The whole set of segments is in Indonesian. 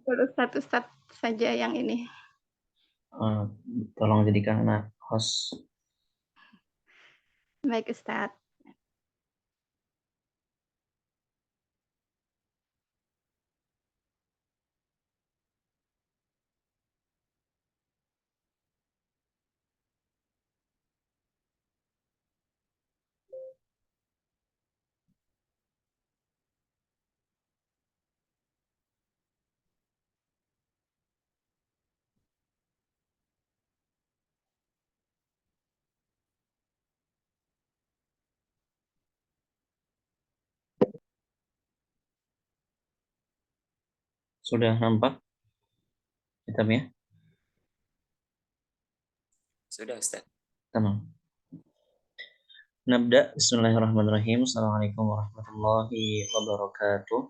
Kalau Ustadz saja yang ini. Eh, Tolong jadikan anak host. Baik Ustadz. Sudah nampak kitabnya? Sudah Ustaz. Tamam. Nabda. Bismillahirrahmanirrahim. Assalamualaikum warahmatullahi wabarakatuh.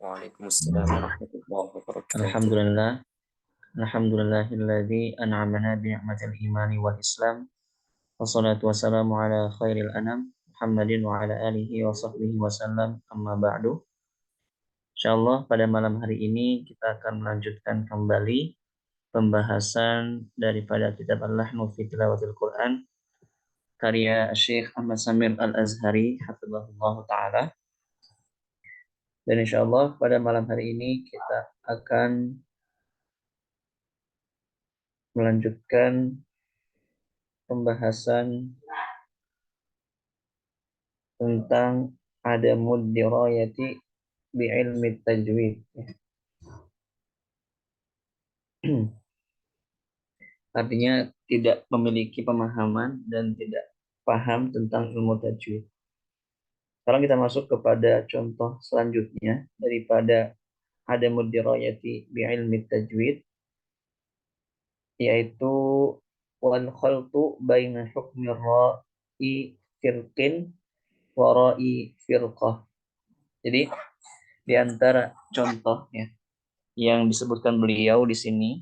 Waalaikumsalam warahmatullahi wabarakatuh. Alhamdulillah. Alhamdulillahilladzi an'amana bi ni'matil imani wal Islam. Wassalatu wassalamu ala khairil anam Muhammadin wa ala alihi wa sahbihi wasallam. Amma ba'du. Insyaallah pada malam hari ini kita akan melanjutkan kembali pembahasan daripada kitab Al-Lahnu fi Tilawatil Quran karya Syekh Ahmad Samir Al-Azhari hafizahullah ta'ala. Dan insyaallah pada malam hari ini kita akan melanjutkan pembahasan tentang adamud dirayati bi ilmi tajwid. Artinya tidak memiliki pemahaman dan tidak paham tentang ilmu tajwid. Sekarang kita masuk kepada contoh selanjutnya daripada adamud dirayati bi ilmi tajwid, yaitu wal khaltu baina hukmi ra'i firqin wa ra'i firqah. Jadi di antara contoh ya yang disebutkan beliau di sini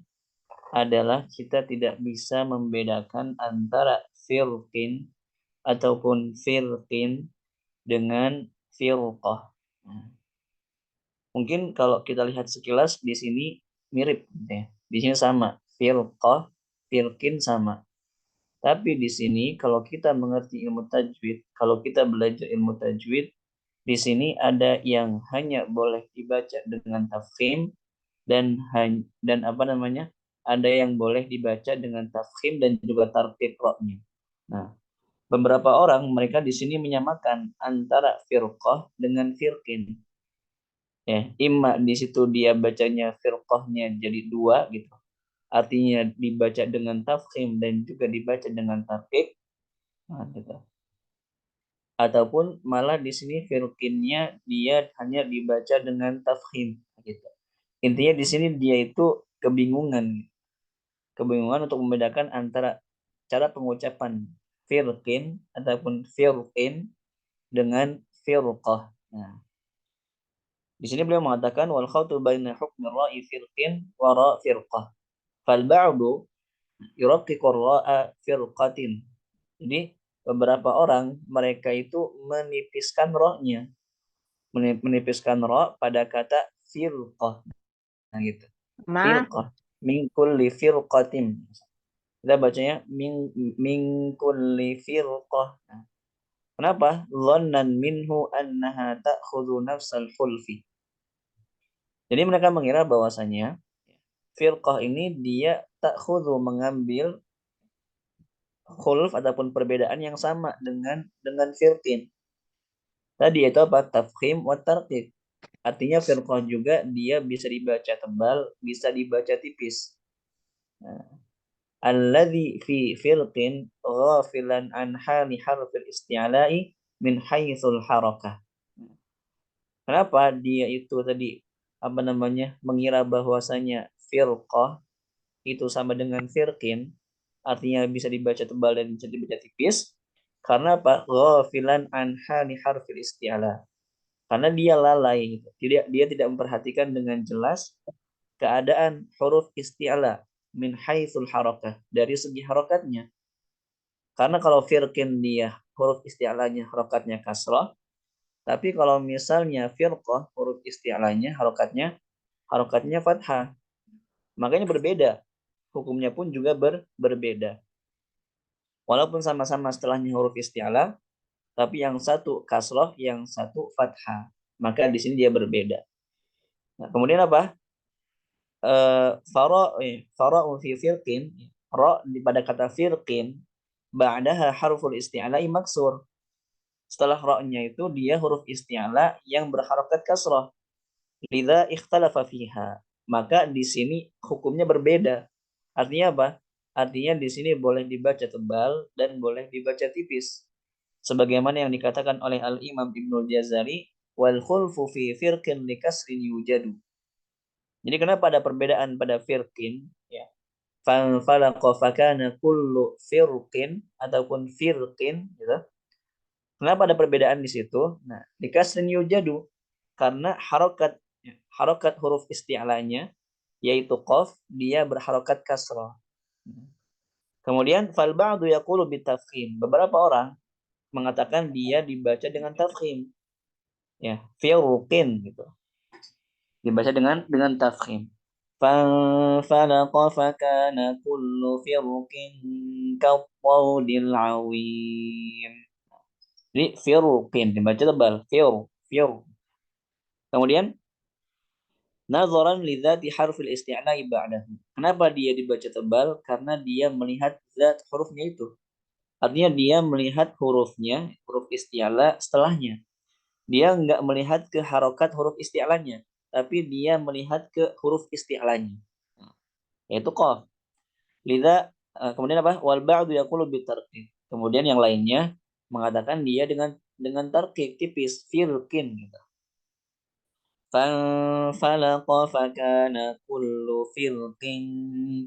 adalah kita tidak bisa membedakan antara firqin ataupun firqin dengan firqah. Mungkin kalau kita lihat sekilas di sini mirip ya. Di sini sama, firqah, firqin sama. Tapi di sini kalau kita mengerti ilmu tajwid, kalau kita belajar ilmu tajwid, di sini ada yang hanya boleh dibaca dengan tafkhim dan ada yang boleh dibaca dengan tafkhim dan juga tarqiq ra-nya. Nah, beberapa orang mereka di sini menyamakan antara firqah dengan firqin. Ya, imma di situ dia bacanya firqahnya jadi dua gitu. Artinya dibaca dengan tafkhim dan juga dibaca dengan tarqiq. Nah, gitu. Ataupun malah di sini firqinnya dia hanya dibaca dengan tafkhim gitu. Intinya di sini dia itu kebingungan untuk membedakan antara cara pengucapan firqin ataupun firqin dengan firqah. Nah, di sini beliau mengatakan wal khawtu baina hukmi ra'i firqin wa ra' firqah. Fal ba'du yuraqqiqu ra'a firqatin. Jadi beberapa orang mereka itu menipiskan ra-nya, menipiskan ra pada kata firqah. Nah gitu. Firqah min kulli firqatin. Kita bacanya min kulli firqah. Nah, kenapa? Dhannan minhu annaha ta'khudhu nafsal khulfi. Jadi mereka mengira bahwasanya firqah ini dia ta'khudhu mengambil khulf ataupun perbedaan yang sama dengan firqin. Tadi itu apa? Tafkhim wa tarqiq. Artinya firqah juga dia bisa dibaca tebal, bisa dibaca tipis. Nah, alladzi fi firqin ghafilan an hali harfil isti'la'i min haitsul harakah. Kenapa dia itu tadi mengira bahwasanya firqah itu sama dengan firqin, artinya bisa dibaca tebal dan bisa dibaca tipis. Karena apa? Ghafilan an hali harfil isti'la. Karena dia lalai gitu. Dia tidak memperhatikan dengan jelas keadaan huruf isti'la min haitsul harakah, dari segi harokatnya. Karena kalau firqin dia huruf isti'lanya harokatnya kasrah, tapi kalau misalnya firqah huruf isti'lanya harokatnya harokatnya fathah. Makanya berbeda. Hukumnya pun juga berbeda. Walaupun sama-sama setelahnya huruf isti'la, tapi yang satu kasroh, yang satu fathah. Maka di sini dia berbeda. Nah, kemudian apa? Fara'u fi firqin, ra pada kata firqin, ba'daha harful isti'la'i maksur. Setelah ra-nya itu dia huruf isti'la yang berharokat kasrah. Lidza ikhtalafa fiha. Maka di sini hukumnya berbeda. Artinya apa? Artinya di sini boleh dibaca tebal dan boleh dibaca tipis. Sebagaimana yang dikatakan oleh Al-Imam Ibnul Jazari, wal khulfu fi firqin li kasrin yujadu. Jadi kenapa ada perbedaan pada firqin? Ya. Falaqa fakana kullu firqin ataupun firqin, gitu. Kenapa ada perbedaan di situ? Nah, di kasrin yujadu karena harokat huruf isti'lanya yaitu qaf dia berharokat kasrah. Kemudian fal ba'du yaqulu bitafkhim. Beberapa orang mengatakan dia dibaca dengan tafkhim. Ya, firqin gitu. Dibaca dengan tafkhim. Falaqa fakana kullu firqin kattawdil awim. Jadi firqin dibaca tebal, fir. Kemudian nazaran lidzati harfil isti'na'i ba'dahu. Kenapa dia dibaca tebal? Karena dia melihat zat hurufnya itu. Artinya dia melihat hurufnya, huruf isti'la setelahnya. Dia enggak melihat ke harokat huruf isti'lanya, tapi dia melihat ke huruf isti'lanya. Yaitu qaf. Lidza kemudian apa? Wal ba'du yaqulu bitarqiq. Kemudian yang lainnya mengatakan dia dengan tarqiq tipis, firqin gitu. فانفلق فكان كل فرق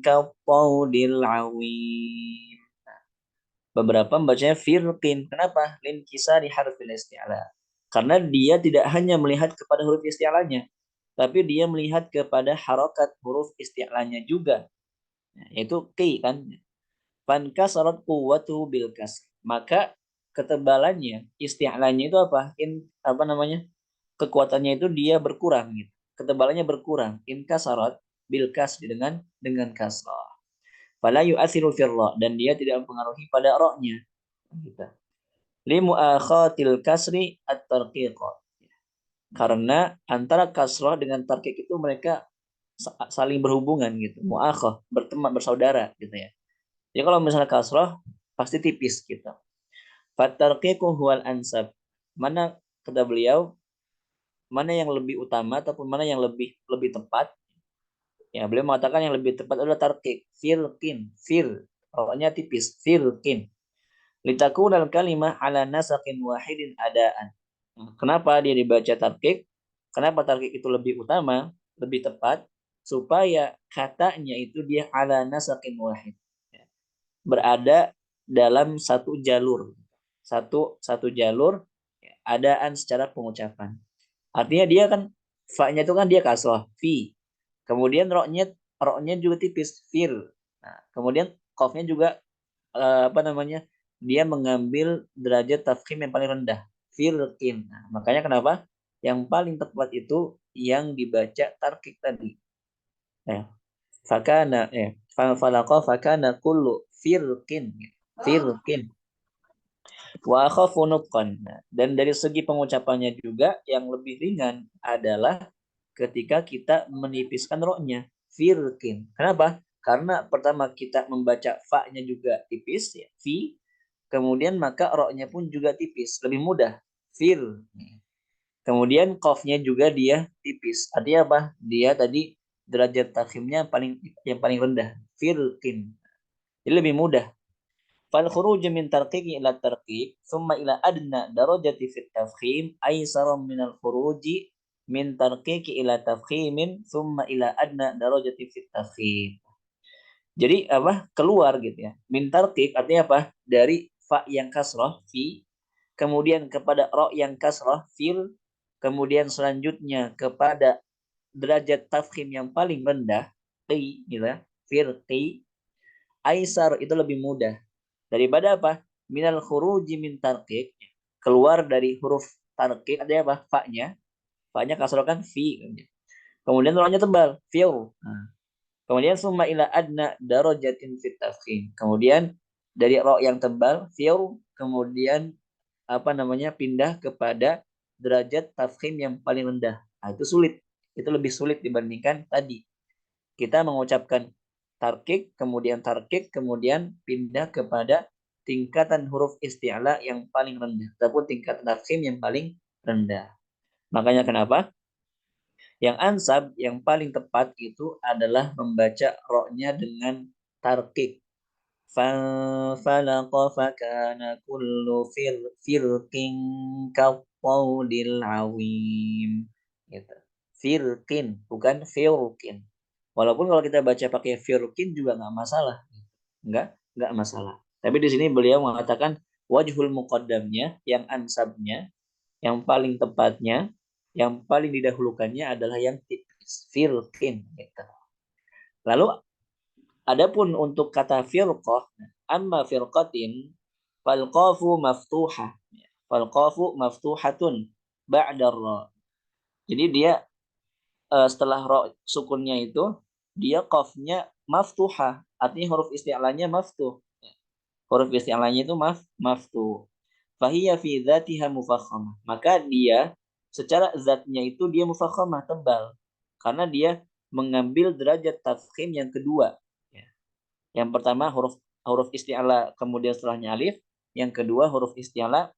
كالطود العظيم. Beberapa membacanya firqin. Kenapa? Lin kisari harfil isti'la. Karena dia tidak hanya melihat kepada huruf isti'lanya, tapi dia melihat kepada harokat huruf isti'lanya juga. Yaitu qi kan. Fankasarat quwwatuhu bil kasr. Maka ketebalannya, isti'lanya itu apa? Apa namanya? Kekuatannya itu dia berkurang gitu. Ketebalannya berkurang. Inkasarat bil kasri dengan kasrah. Fala yu'athiru fir ra dan dia tidak mempengaruhi pada ra-nya. Gitu. Li mu'akhatil kasri at-tarqiq. Karena antara kasrah dengan tarqiq itu mereka saling berhubungan gitu. Mu'akhah, berteman, bersaudara gitu ya. Jadi kalau misalnya kasrah pasti tipis gitu. Fatarqiqu huwal ansab. Mana kata beliau mana yang lebih utama ataupun mana yang lebih tepat? Ya, beliau mengatakan yang lebih tepat adalah tarqiq, firqin, roknya tipis, firqin. Litakun dalam kalimah ala nasaqin wahidin adaan. Kenapa dia dibaca tarqiq? Kenapa tarqiq itu lebih utama, lebih tepat? Supaya katanya itu dia ala nasaqin wahid. Berada dalam satu jalur. Satu jalur adaan secara pengucapan. Artinya dia kan fa-nya itu kan dia kasrah, fi. Kemudian ro-nya juga tipis, fir. Nah, kemudian qafnya juga apa namanya? Dia mengambil derajat tafkhim yang paling rendah, firqin. Nah, makanya kenapa? Yang paling tepat itu yang dibaca tarkik tadi. Fakana falaqa fakana kullu firqin. Firqin. Wa khafu nutqan. Dan dari segi pengucapannya juga yang lebih ringan adalah ketika kita menipiskan ro-nya, firqin. Kenapa? Karena pertama kita membaca fa-nya juga tipis ya, fi. Kemudian maka ro-nya pun juga tipis, lebih mudah. Fir. Kemudian qaf-nya juga dia tipis. Artinya apa? Dia tadi derajat tafkhimnya yang paling rendah. Firqin. Jadi lebih mudah. Fal khuruj min tarqiqi ila tarqiq thumma ila adna darajati fit tafkhim aysara min al khuruji min tarqiqi ila tafkhimin thumma ila adna darajati fit tafkhim. Jadi apa? Keluar gitu ya. Min tarqiq artinya apa? Dari fa yang kasrah fi, kemudian kepada ra yang kasrah fil, kemudian selanjutnya kepada derajat tafkhim yang paling rendah qi gitu ya. Firqi aisar itu lebih mudah daripada apa? Minal khuruji min tarqiq, keluar dari huruf tarqiq ada apa? Fa-nya kasrah kan fi. Kemudian ro-nya tebal, fir. Nah, kemudian summa ila adna darajatin fit tafkhim. Kemudian dari ro yang tebal, fir, kemudian pindah kepada derajat tafkhim yang paling rendah. Nah, itu sulit. Itu lebih sulit dibandingkan tadi. Kita mengucapkan tarkik, kemudian pindah kepada tingkatan huruf isti'la yang paling rendah ataupun tingkatan tafkhim yang paling rendah. Makanya kenapa? Yang ansab, yang paling tepat itu adalah membaca ro-nya dengan tarkik. فَانْفَلَقَ فَكَانَ كُلُّ فِرْقٍ كَالطَّوْدِ الْعَظِيمِ. Gitu. Firqin, bukan firqin. Walaupun kalau kita baca pakai firqin juga nggak masalah. Nggak masalah. Tapi di sini beliau mengatakan wajhul muqaddamnya, yang ansabnya, yang paling tepatnya, yang paling didahulukannya adalah yang tipis. Firqin. Gitu. Lalu adapun untuk kata firqah, amma firqatin fal qafu maftuhah. Fal qafu maftuhatun ba'da ra. Jadi dia setelah ro sukunnya itu dia qafnya maftuhah, artinya huruf isti'lanya maftuh. Huruf isti'lanya itu maftuh. Fahiya fi dzatiha mufakhamah. Maka dia secara zatnya itu dia mufakhamah, tebal. Karena dia mengambil derajat tafkhim yang kedua. Yang pertama huruf isti'la kemudian setelahnya alif, yang kedua huruf isti'la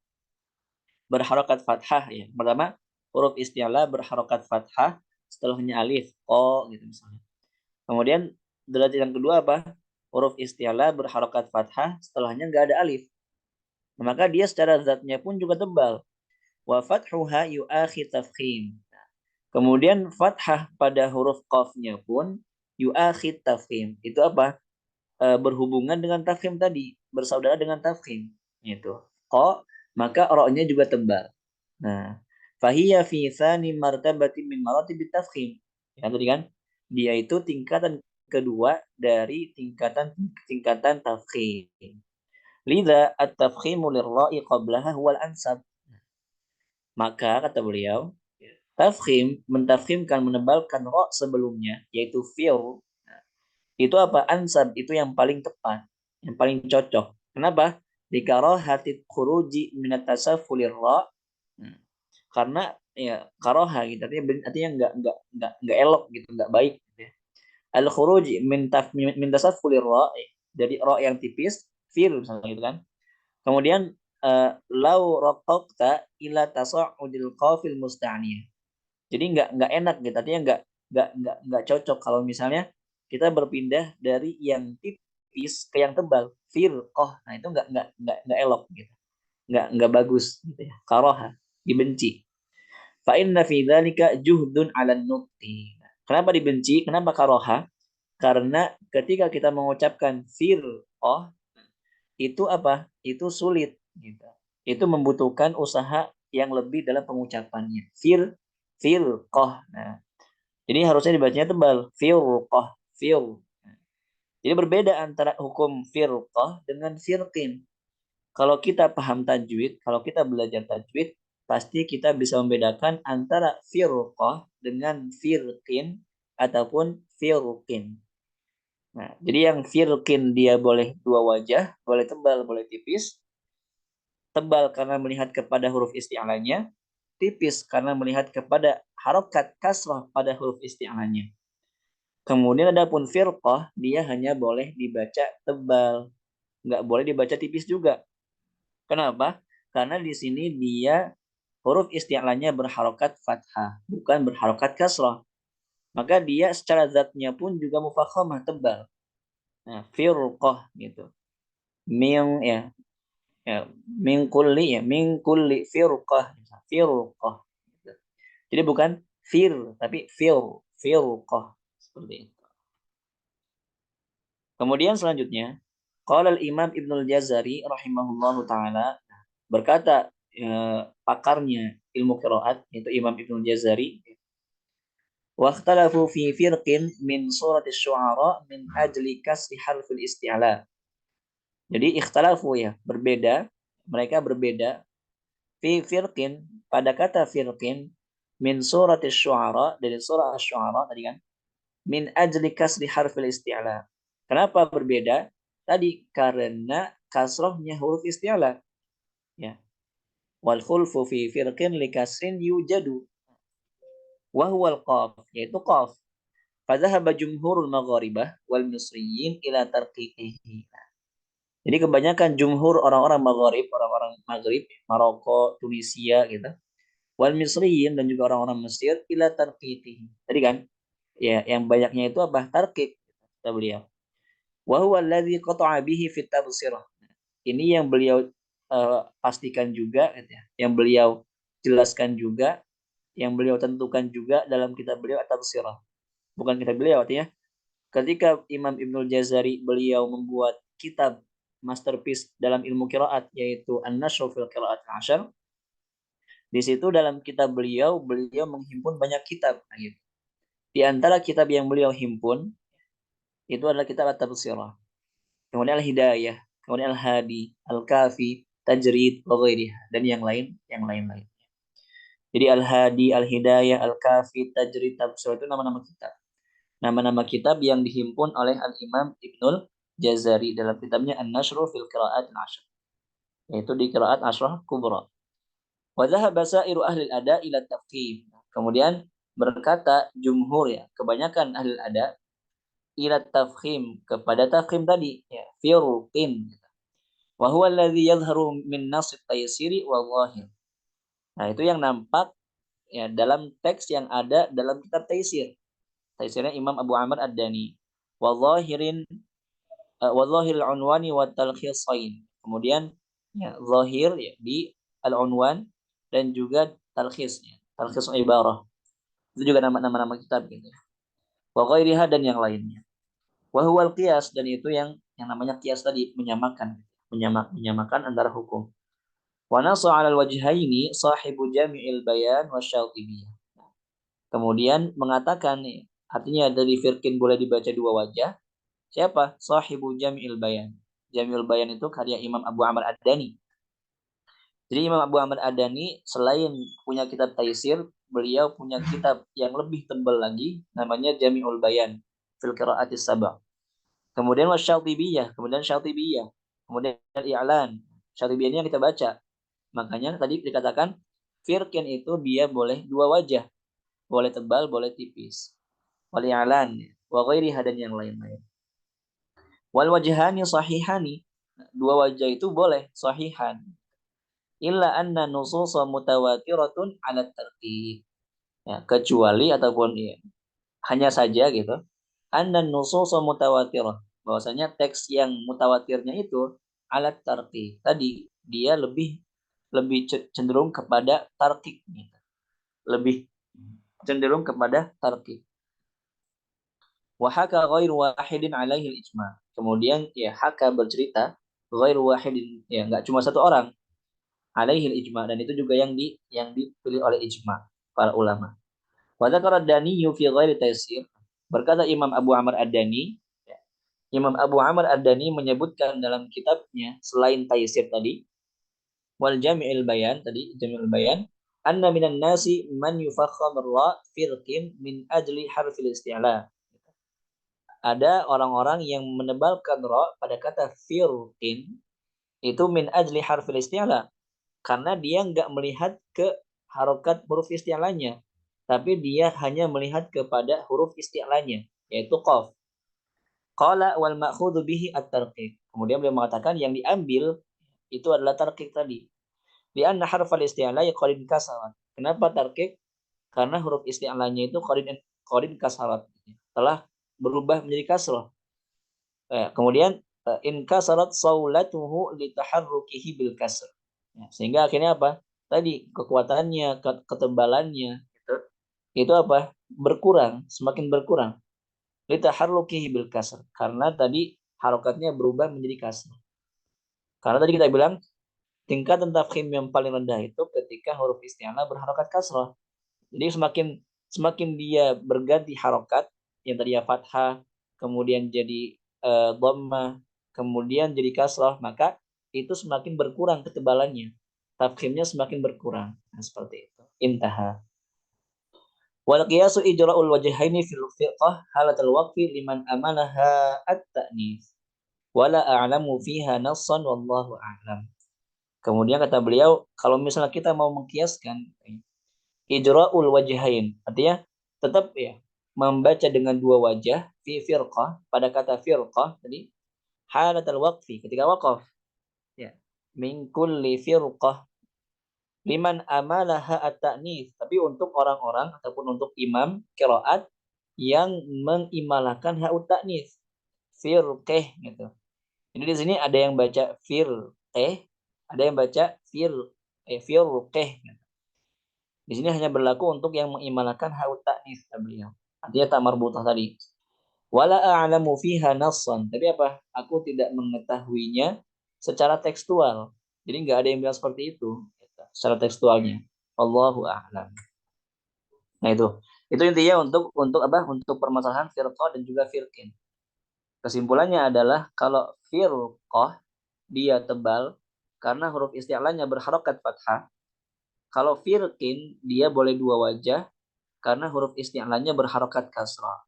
berharokat fathah ya. Pertama huruf isti'la berharokat fathah, setelahnya alif, o gitu misalnya. Kemudian derajat yang kedua apa? Huruf isti'la berharokat fathah, setelahnya enggak ada alif. Nah, maka dia secara zatnya pun juga tebal. Wa fathuha yu'akhi tafkhim. Kemudian fathah pada huruf qafnya pun yu'akhi tafkhim. Itu apa? Berhubungan dengan tafkhim tadi, bersaudara dengan tafkhim. Itu. Qa, maka ro-nya juga tebal. Nah, fahiya fi tsani martabatin min maratibit tafkhim. Ya tadi kan? Dia itu tingkatan kedua dari tingkatan tafkhim. Lidza at-tafkhimu lir-ra'i qablaha huwal ansab. Maka kata beliau, tafkhim mentafkhimkan menebalkan ro sebelumnya yaitu fir. Itu apa? Ansab, itu yang paling tepat, yang paling cocok. Kenapa? Dikarohati khuruji minat tasafulir ra. Karena ya karoha gitu, artinya nggak elok gitu, nggak baik gitu ya. Al khuruji min tasafulir ra, dari ra yang tipis, fir misalnya gitu kan. Kemudian lau raqaqta ila tasa'udil qafil musta'niyah. Jadi nggak enak gitu, artinya nggak cocok kalau misalnya kita berpindah dari yang tipis ke yang tebal, firqah. Nah itu nggak elok gitu, nggak bagus gitu ya. Karaha, dibenci. Fa inna fi dzalika juhdun 'alan nutqi. Kenapa dibenci? Kenapa karaha? Karena ketika kita mengucapkan firqah itu apa? Itu sulit gitu. Itu membutuhkan usaha yang lebih dalam pengucapannya. Firqah. Nah, jadi harusnya dibacanya tebal. Firqah. Fir. Jadi berbeda antara hukum firqah dengan firqin. Kalau kita paham tajwid, kalau kita belajar tajwid, pasti kita bisa membedakan antara firqah dengan firqin ataupun firqin. Nah, jadi yang firqin dia boleh dua wajah, boleh tebal, boleh tipis. Tebal karena melihat kepada huruf isti'lanya, tipis karena melihat kepada harokat kasrah pada huruf isti'lanya. Kemudian adapun firqah, dia hanya boleh dibaca tebal, nggak boleh dibaca tipis juga. Kenapa? Karena di sini dia huruf isti'lanya berharokat fathah, bukan berharokat kasrah. Maka dia secara zatnya pun juga mufakhamah, tebal. Nah, firqah gitu. Min min kulli firqah. Firqah. Jadi bukan fir, tapi firqah. Seperti itu. Kemudian selanjutnya, qala al-Imam Ibnul Jazari rahimahullahu taala, berkata pakarnya ilmu qiraat yaitu Imam Ibnul Jazari, wa ikhtalafu fi firqin min surati asy-syu'ara min ajli kasri harfil isti'la. Jadi ikhtalafu ya, berbeda, mereka berbeda fi firqin, pada kata firqin min surat asy-syu'ara, dari surah asy-syu'ara tadi kan, min ajli kasri harfil isti'la. Kenapa berbeda? Tadi karena kasrohnya huruf isti'la. Ya. Wal khulfu fi firqin li kasrin yujadu. Wa huwal qaf, yaitu qaf. Fadhahaba jumhurul magharibah wal misriyin ila tarqiqihi. Jadi kebanyakan jumhur orang-orang Maghrib, orang-orang Maghrib, Maroko, Tunisia gitu. Wal misriyin dan juga orang-orang Mesir ila tarqiqihi. Tadi kan ya yang banyaknya itu apa? Tarqiq kata beliau. Wa huwa alladhi qata'a bihi fit tabsirah. Ini yang beliau pastikan juga gitu ya. Yang beliau jelaskan juga, yang beliau tentukan juga dalam kitab beliau At-Tabsirah. Bukan kitab beliau artinya ketika Imam Ibnul Jazari beliau membuat kitab masterpiece dalam ilmu qiraat yaitu An-Nashr fil Qiraat Al-Ashr. Di situ dalam kitab beliau menghimpun banyak kitab gitu. Di antara kitab yang beliau himpun itu adalah kitab At-Tabsirah. Kemudian Al-Hidayah, kemudian Al-Hadi, Al-Kafi, Tajrid, dan yang lain-lain. Jadi Al-Hadi, Al-Hidayah, Al-Kafi, Tajrid, Tabsirah itu nama-nama kitab. Nama-nama kitab yang dihimpun oleh Al-Imam Ibnul Jazari dalam kitabnya An-Nashr fil Qiraat Al-Ashr. Yaitu di Qiraat Ashrah Kubra. Wa dhahaba sa'iru ahli al-ada ila tafkhim. Kemudian berkata jumhur ya, kebanyakan ahli al-ada ila tafkhim, kepada tafkhim tadi ya, firqin. Wa huwa alladhi yadhharu min nas at-taysiri wa dhahir. Nah, itu yang nampak ya dalam teks yang ada dalam kitab Taisir. Taisirnya Imam Abu Amr Ad-Dani. Wa dhahirin wa dhahiril unwani wa talkhisain. Kemudian ya zahir ya di al-unwan dan juga talkhisnya. Talkhis ibarah. Itu juga nama-nama kitab gitu. Wa ghairiha dan yang lainnya. Wa huwal qiyas, dan itu yang namanya qiyas tadi, menyamakan antara hukum. Wa nassa 'alal wajhaini sahibu Jami'il Bayan wa Syatibiyah. Kemudian mengatakan artinya dari firqin boleh dibaca dua wajah. Siapa? Sahibu Jami'il Bayan. Jami'ul Bayan itu karya Imam Abu Amr Ad-Dani. Jadi Imam Abu Amr Ad-Dani selain punya kitab Taisir, beliau punya kitab yang lebih tebal lagi namanya Jami'ul Bayan fil Qiraatis Sab'a. Kemudian Wasyatibiyah, kemudian I'lan. Syatibiyah ini yang kita baca. Makanya tadi dikatakan firqin itu dia boleh dua wajah. Boleh tebal, boleh tipis. Wal i'lan, wa ghairiha dan yang lain-lain. Wal wajhani sahihani. Dua wajah itu boleh sahihan. Illa anna nususa mutawatiratun 'ala tartib. Ya, kecuali ataupun ya, hanya saja gitu. Anna nususa mutawatirah. Bahwasanya teks yang mutawatirnya itu alat tartib. Tadi dia lebih cenderung kepada tartib gitu. Lebih cenderung kepada tartib. Wa haka ghairu wahidin alaihi al-ijma. Kemudian ya haka bercerita ghairu wahidin, ya enggak cuma satu orang, alaihi al-ijma, dan itu juga yang dipilih oleh ijma para ulama. Wa dzakara ad-Dani fi ghairi taysir. Berkata Imam Abu Amr Ad-Dani, Imam Abu Amr Ad-Dani menyebutkan dalam kitabnya selain Taisir tadi, wal Jami'il Bayan tadi, Jami'il Bayan, anna minan nasi man yufakham ra firqin min ajli harfil isti'la. Ada orang-orang yang menebalkan ra pada kata firqin itu min ajli harfil isti'la, karena dia enggak melihat ke harokat huruf isti'lanya, tapi dia hanya melihat kepada huruf isti'lanya, yaitu qaf. Qala wal ma'khudhu bihi at-tarqiq. Kemudian beliau mengatakan yang diambil itu adalah tarqiq tadi. Di anna harfal isti'la qarin kasarat. Kenapa tarqiq? Karena huruf isti'lanya itu qarin kasarat. Telah berubah menjadi kasrah. Kemudian in kasarat saulatuhu li taharrukihi bil kasr. Sehingga akhirnya apa? Tadi kekuatannya, ketebalannya itu apa? Berkurang, semakin berkurang. Litaharrukihi bil kasr, karena tadi harokatnya berubah menjadi kasr. Karena tadi kita bilang tingkatan tafkhim yang paling rendah itu ketika huruf isti'la berharokat kasrah. Jadi semakin dia berganti harokat yang tadinya fathah, kemudian jadi dhammah, kemudian jadi kasrah, maka itu semakin berkurang ketebalannya. Tafkhimnya semakin berkurang. Nah, seperti itu. Intaha. Wal qiyasu ijra'ul wajhaini fil firqah halatal waqfi liman amanaha at-ta'nis. Wala a'lamu fiha nassan wallahu a'lam. Kemudian kata beliau, kalau misalnya kita mau mengkiaskan ijra'ul wajhain, artinya tetap ya membaca dengan dua wajah fi firqah, pada kata firqah tadi halatal waqfi, ketika waqaf ya min kulli firqah liman amalaha at-ta'nis, tapi untuk orang-orang ataupun untuk imam qiraat yang mengimalakan ha'ut ta'nis firqeh gitu. Jadi di sini ada yang baca firqeh, ada yang baca firqeh gitu. Di sini hanya berlaku untuk yang mengimalakan ha'ut ta'nis beliau. Artinya tak marbutah tadi. Wala a'lamu fiha nassan, tapi apa? Aku tidak mengetahuinya secara tekstual. Jadi nggak ada yang bilang seperti itu secara tekstualnya. Allahu a'lam. Nah itu intinya untuk apa? Untuk permasalahan firqah dan juga firqin. Kesimpulannya adalah kalau firqah dia tebal karena huruf isti'lanya berharokat fathah. Kalau firqin dia boleh dua wajah karena huruf isti'lanya berharokat kasrah.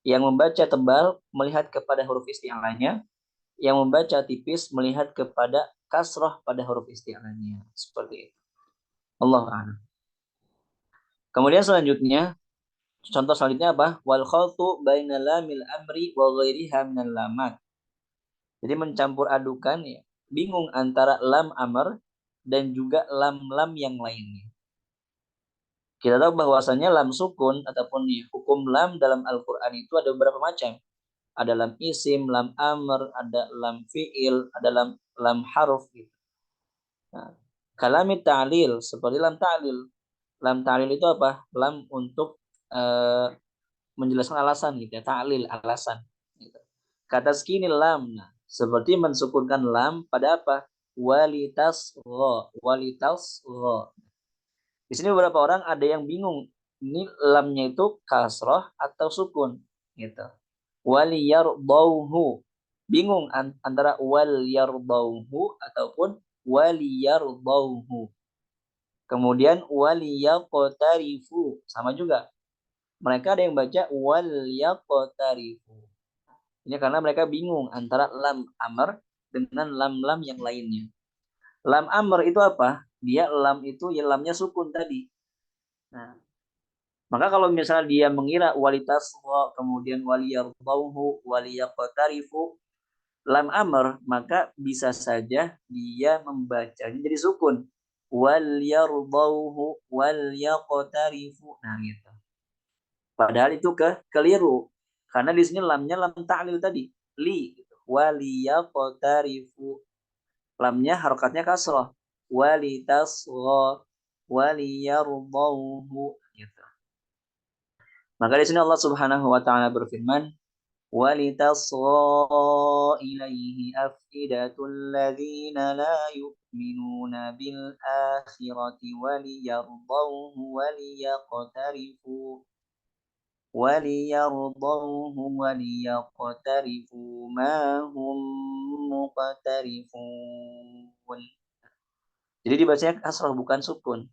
Yang membaca tebal melihat kepada huruf isti'lanya, yang membaca tipis melihat kepada kasrah pada huruf isti'lanya. Seperti itu. Allah a'lam. Kemudian selanjutnya, contoh selanjutnya apa? Wal khaltu baina lamil amri wa ghairiha minal lamat. Jadi mencampur adukan ya, bingung antara lam amr dan juga lam-lam yang lainnya. Kita tahu bahwasanya lam sukun ataupun hukum lam dalam Al-Qur'an itu ada beberapa macam. Ada lam isim, lam amr, ada lam fi'il, ada lam haruf gitu. Nah, kalamit ta'lil seperti lam ta'lil. Lam ta'lil itu apa? Lam untuk menjelaskan alasan gitu ya, ta'lil alasan gitu. Kata skinil lam, nah, seperti mensukunkan lam pada apa? Walitas ro. Di sini beberapa orang ada yang bingung, ini lamnya itu kasroh atau sukun gitu. Waliyardauhu, bingung antara waliyardauhu ataupun waliyardauhu. Kemudian waliyaqtarifu, sama juga. Mereka ada yang baca waliyaqtarifu. Ini karena mereka bingung antara lam amr dengan lam-lam yang lainnya. Lam amr itu apa? Dia lam itu ya lamnya sukun tadi. Nah, maka kalau misalnya dia mengira walitaswa kemudian waliyardauhu waliyaqtarifu lam amr, maka bisa saja dia membacanya jadi sukun. Waliyardauhu waliyaqtarifu. Nah, gitu. Padahal itu keliru. Karena di sini lamnya lam ta'lil tadi. Li gitu. Waliyaqtarifu. Lamnya harokatnya kasrah. Walitasgha waliyardauhu gitu. Maka di sini Allah Subhanahu wa taala berfirman, "Walitasgha ilaihi afidatul ladzina la yu'minuna bil akhirati waliyardauhu waliyaqtarifu ma hum muqtarifun." Jadi dibacanya kasrah bukan sukun.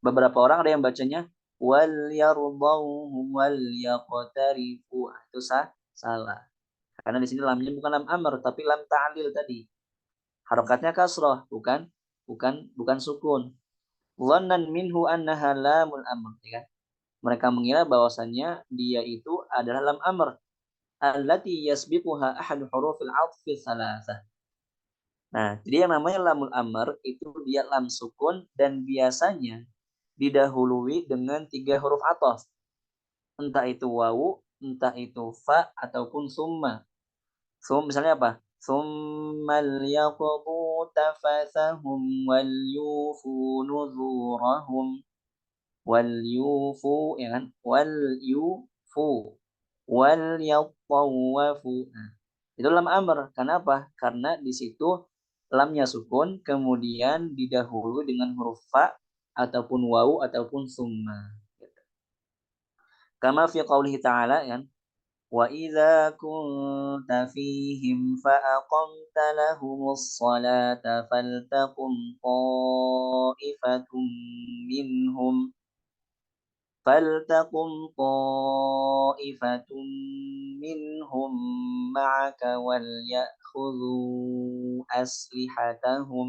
Beberapa orang ada yang bacanya wal yardauhu wal yaqtarifu. Itu salah. Karena di sini lamnya bukan lam amr tapi lam ta'lil tadi. Harokatnya kasrah, bukan sukun. Dhannan minhu annaha lamul amr, ya kan? Mereka mengira bahwasannya dia itu adalah lam amr allati yasbiquha ahad hurufil 'athfi tsalatsah. Nah, jadi yang namanya lamul amr itu dia lam sukun dan biasanya didahului dengan 3 huruf athaf. Entah itu wawu, entah itu fa ataupun summa. Misalnya apa? Summal yaqdu tafasahum wal yufu nuzurahum wal yufu, ya kan? Wal yufu wal yatawafu. Nah, itu lam amr. Kenapa? Karena di situ lamnya sukun kemudian didahului dengan huruf fa ataupun wawu ataupun summa. Kama fi qaulihi ta'ala, kan? Wa idza kunta fihim fa aqamta lahumus salata faltaqum qa'ifatum minhum فلتقم طائفة منهم معك وليأخذوا أسلحتهم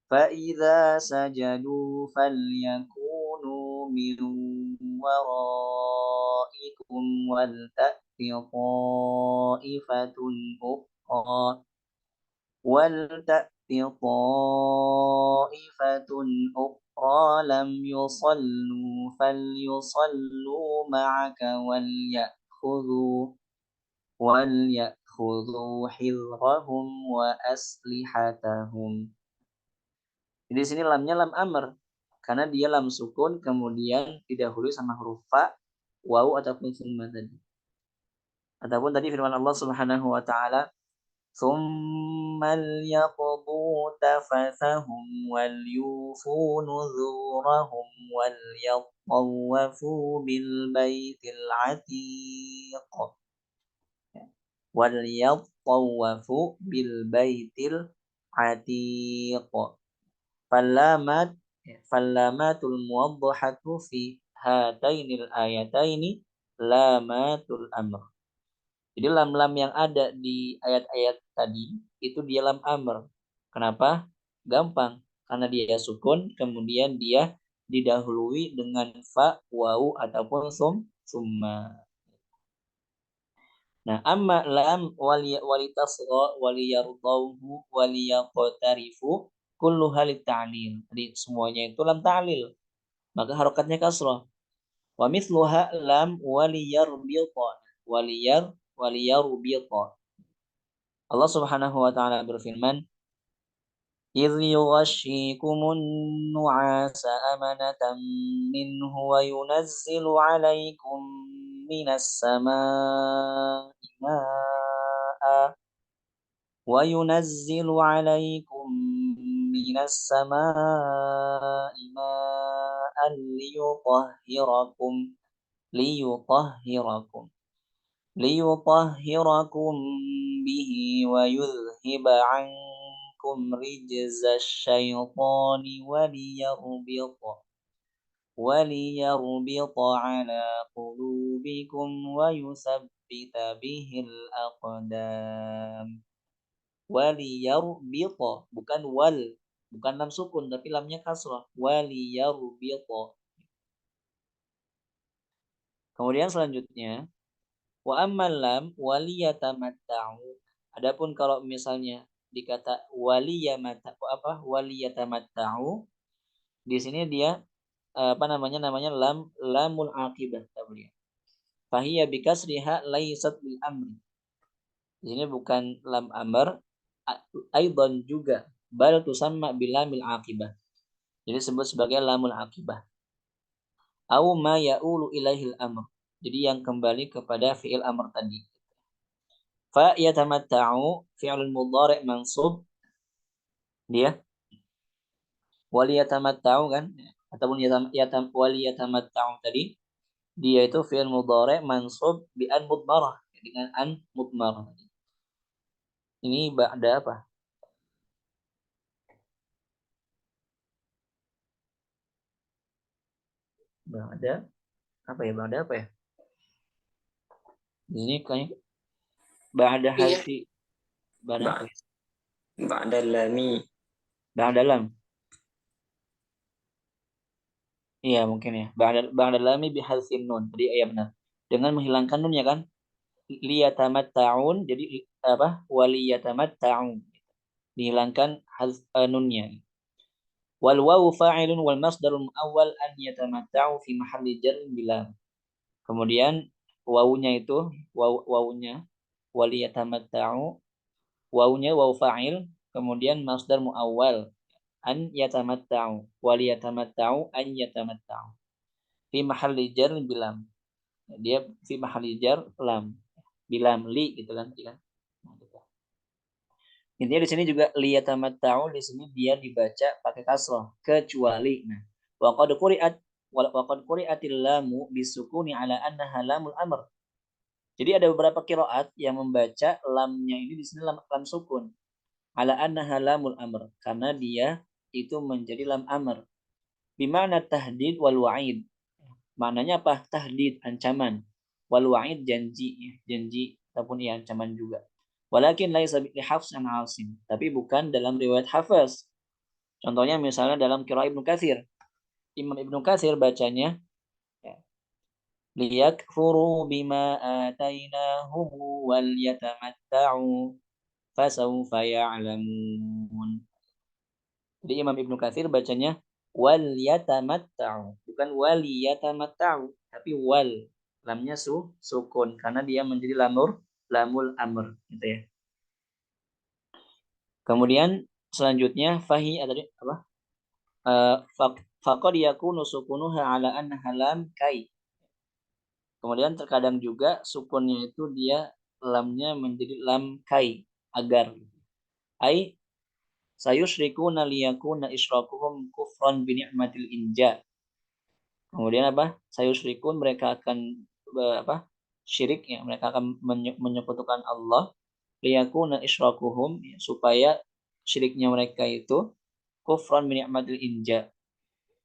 فإذا سجدوا فليكونوا من ورائكم ولتأت طائفة أخرى لم يصلوا فليصلوا معك وليأخذوا حذرهم وأسلحتهم. Di sini lamnya lam amr karena dia lam sukun kemudian didahului sama huruf fa, wawu ataupun summa tadi. Ataupun tadi firman Allah Subhanahu wa taala, "Tsumma liyaqdu tafathahum walyufu nuzurahum walyatawafu bil baitil atiq." Walyatawafu bil baitil atiq. Fallamatul muwaddahatu fi hatainil ayataini lamatul amr. Jadi lam-lam yang ada di ayat-ayat tadi itu dia lam amr. Kenapa? Gampang. Karena dia sukun, kemudian dia didahului dengan fa, wawu ataupun summa. Nah, amma lam walitasgha waliyardauhu waliyaqtarifu kullu halit ta'lil. Jadi semuanya itu lam ta'lil. Maka harokatnya kasrah. Wa mithluha lam waliyarbita. Waliyarbita. Allah Subhanahu wa taala berfirman, "Idz yughashshikumun nu'asa amanatan minhu wa yunazzilu 'alaikum minas samaa'i maa'a وينزل عليكم من السماء ماء ليطهركم به ويذهب عنكم رجز الشيطان وليربط على قلوبكم ويثبت به الأقدام. Waliyarbita, bukan bukan lam sukun tapi lamnya kasrah. Waliyarbita. Kemudian selanjutnya wa ammal lam waliyatamatta'u. Adapun kalau misalnya dikata waliyatamatta'u, di sini dia namanya lamul aqibah tabliğ. Fahiya bikasriha laysat bil amri. Di sini bukan lam amr, aidan juga bal tusamma bilamil aqibah. Jadi disebut sebagai lamul aqibah. Au ma ya'ulu ilaihil amr. Jadi yang kembali kepada fi'il amr tadi. Fa yatamatta'u fi'lul mudhari' mansub. Dia waliyatamatta'u kan ataupun waliyatamatta'u tadi dia itu fi'il mudhari' mansub bi an mudmarah dengan an mudmarah. Ini ba'da apa? Ba'da apa ya? Ba'da apa ya? Ini kayaknya ba'da harfi ba'da apa? Ba'da lami. Ba'da lam. Iya mungkin ya. Ba'da lami bihadfin nun. Jadi iya benar. Dengan menghilangkan nun ya kan? Liyatamatta'un jadi apa? Waliyatamatta'un. Dihilangkan nunnya. Wal wawu fa'ilun wal masdarul muawwal an yatamatta'u fi mahalli jarrin bilam. Kemudian wawunya itu wawunya waliyatamatta'u, wawunya wawu fa'il, kemudian masdar muawwal an yatamatta'u, waliyatamatta'u an yatamatta'u. Fi mahalli jarrin bilam. Dia fi mahalli jar lam. Bilam li gitu kan. Intinya di sini juga liyatamatta'u di sini dia dibaca pakai kasrah kecuali. Nah, wa qad quri'atil lamu bisukuni ala annaha lamul amr. Jadi ada beberapa qiraat yang membaca lamnya ini di sini lam sukun. Ala annaha lamul amr karena dia itu menjadi lam amr. Bimana tahdid wal wa'id. Maknanya apa? Tahdid, ancaman. Wal wa'id, janji, janji ataupun ya ancaman juga. Walakin laisa bi Hafs an Asim, tapi bukan dalam riwayat Hafs. Contohnya misalnya dalam qiraah Ibnu Katsir. Imam Ibnu Katsir bacanya ya, liyakfuru bima atainahum wal yatamatta'u fasawfa ya'lamun. Jadi Imam Ibnu Katsir bacanya wal yatamatta'u, bukan wal yatamatta'u, tapi wal. Lamnya sukun karena dia menjadi lamul amr gitu ya. Kemudian selanjutnya fahi tadi apa? Faqad yakunu sukunuha ala annaha lam kai. Kemudian terkadang juga sukunnya itu dia lamnya menjadi lam kai, agar. Ai sayusyrikuna liyakuna isyrakuhum kufran bi ni'matil inja. Kemudian apa? Sayusyrikun, mereka akan apa? Syirik ya, mereka akan menyekutukan Allah liyakuna isyrakuhum ya, supaya syiriknya mereka itu kufran bi ni'matil inja,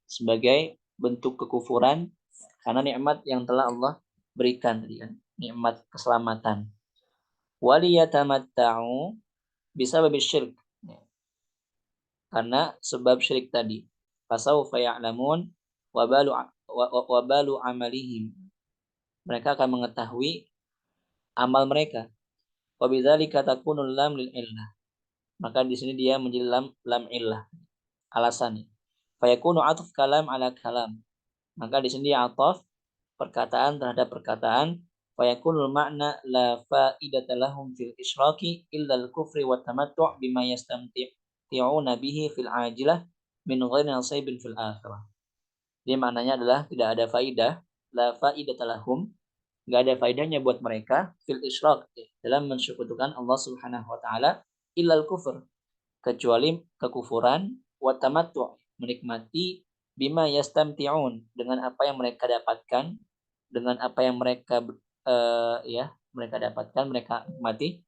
sebagai bentuk kekufuran karena nikmat yang telah Allah berikan tadi kan, nikmat keselamatan. Waliyatamatta'u bisa babi syirk ya, karena sebab syirik tadi. Fasawfa ya'lamun wabalu amalihim. Mereka akan mengetahui amal mereka. Wabidzalika takunul lam lil illah. Maka di sini dia menjadi lam illah, alasan. Fayakunu atuf kalam ala kalam. Maka di sini dia ataf perkataan terhadap perkataan. Fayakunul makna la faidata lahum fil isyraki illa al-kufri wa tamattu' bima yastamti'una bihi fil ajilah min ghairi nasibin fil akhirah. Jadi maknanya adalah tidak ada faidah, la faidata lahum, enggak ada faidahnya buat mereka fil isyrak, dalam mensekutukan Allah Subhanahu wa taala, illa al-kufr, kecuali kekufuran, wa tamattu', menikmati bima yastamti'un, dengan apa yang mereka dapatkan, dengan apa yang mereka mereka dapatkan, mereka nikmati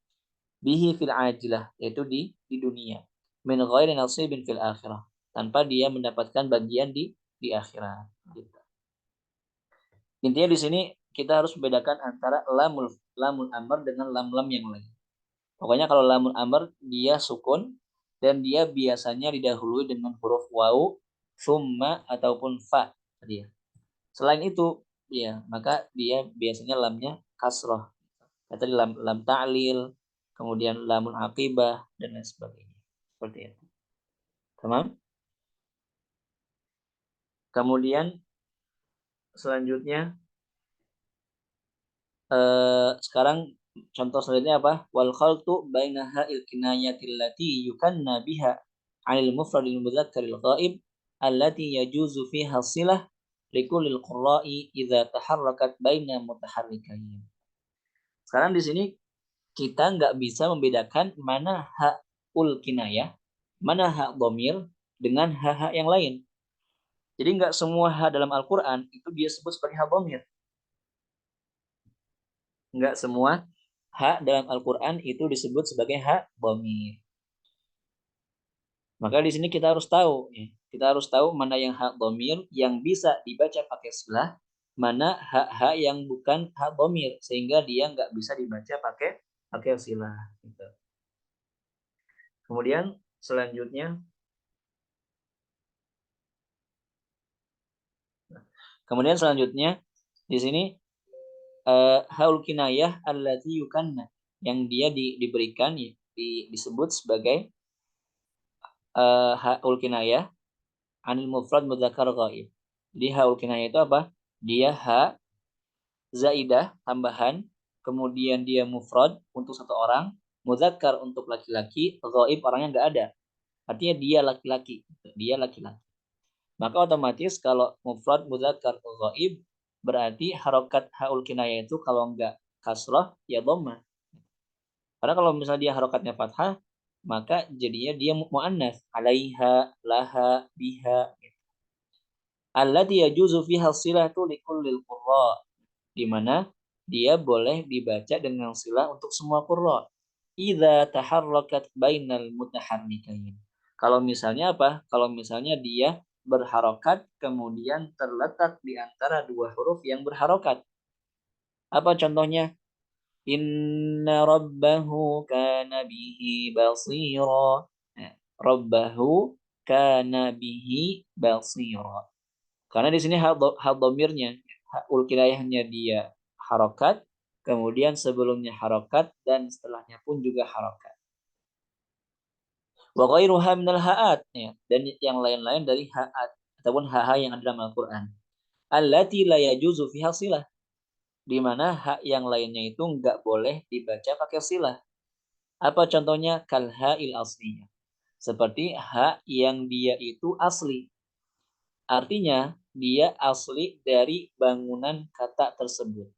bihi fil ajilah, yaitu di dunia, min ghairi nasibin fil akhirah, tanpa dia mendapatkan bagian di akhirat gitu. Intinya di sini kita harus membedakan antara lamul amr dengan lam yang lain. Pokoknya kalau lamul amr dia sukun dan dia biasanya didahului dengan huruf wawu, summa ataupun fa tadi ya. Selain itu ya, maka dia biasanya lamnya kasroh. Tadi lam ta'lil, kemudian lamul aqibah dan lain sebagainya. Seperti itu. Tamam? Kemudian selanjutnya sekarang contoh selanjutnya apa? Wal khaltu bainaha il kinayatil lati yukanna biha 'anil mufradil mudzakkaril ghaib allati yajuzu fiha silah likulil qurra'i idza taharrakat baina mutaharrikain. Sekarang di sini kita nggak bisa membedakan mana hak ul kinayah, mana hak dhamir dengan hak-hak yang lain. Jadi nggak semua hak dalam Al-Quran itu dia sebut sebagai hak dhamir. Nggak semua hak dalam Al-Quran itu disebut sebagai hak dhamir. Maka di sini kita harus tahu, ya. Kita harus tahu mana yang hak dhamir yang bisa dibaca pakai silah, mana hak-hak yang bukan hak dhamir sehingga dia nggak bisa dibaca pakai silah. Gitu. Kemudian selanjutnya, di sini haul kinayah allati yukanna, yang dia diberikan ya, disebut sebagai haul kinayah anil mufrad mudzakkar ghaib. Jadi haul kinayah itu apa? Dia ha zaidah tambahan, kemudian dia mufrad untuk satu orang, mudzakkar untuk laki-laki, ghaib orangnya enggak ada. Artinya dia laki-laki, dia laki-laki. Maka otomatis kalau mufrad mudzakkar ghaib berarti harokat haul kinayah itu kalau enggak kasrah ya dhammah. Karena kalau misalnya dia harokatnya fathah, maka jadinya dia muannats, alaiha, laha, biha. Allati yajuzu fiha silatu likullil qurra, di mana dia boleh dibaca dengan silah untuk semua qurra. Idza taharrakat bainal mutaharrikain. Kalau misalnya apa? Kalau misalnya dia berharokat kemudian terletak di antara dua huruf yang berharokat. Apa contohnya? Inna rabbahu kana bihi basira. Rabbahu kana bihi basira. Karena di sini hal domirnya, hakul kinayahnya dia harokat, kemudian sebelumnya harokat dan setelahnya pun juga harokat. Wa ghairuha minal ha'at, ya, dan yang lain-lain dari ha'at ataupun ha yang ada dalam Al-Qur'an. Allati la yajuzu fiha silah, di mana hak yang lainnya itu enggak boleh dibaca pakai silah. Apa contohnya? Kal ha'il asliyah. Seperti hak yang dia itu asli. Artinya dia asli dari bangunan kata tersebut.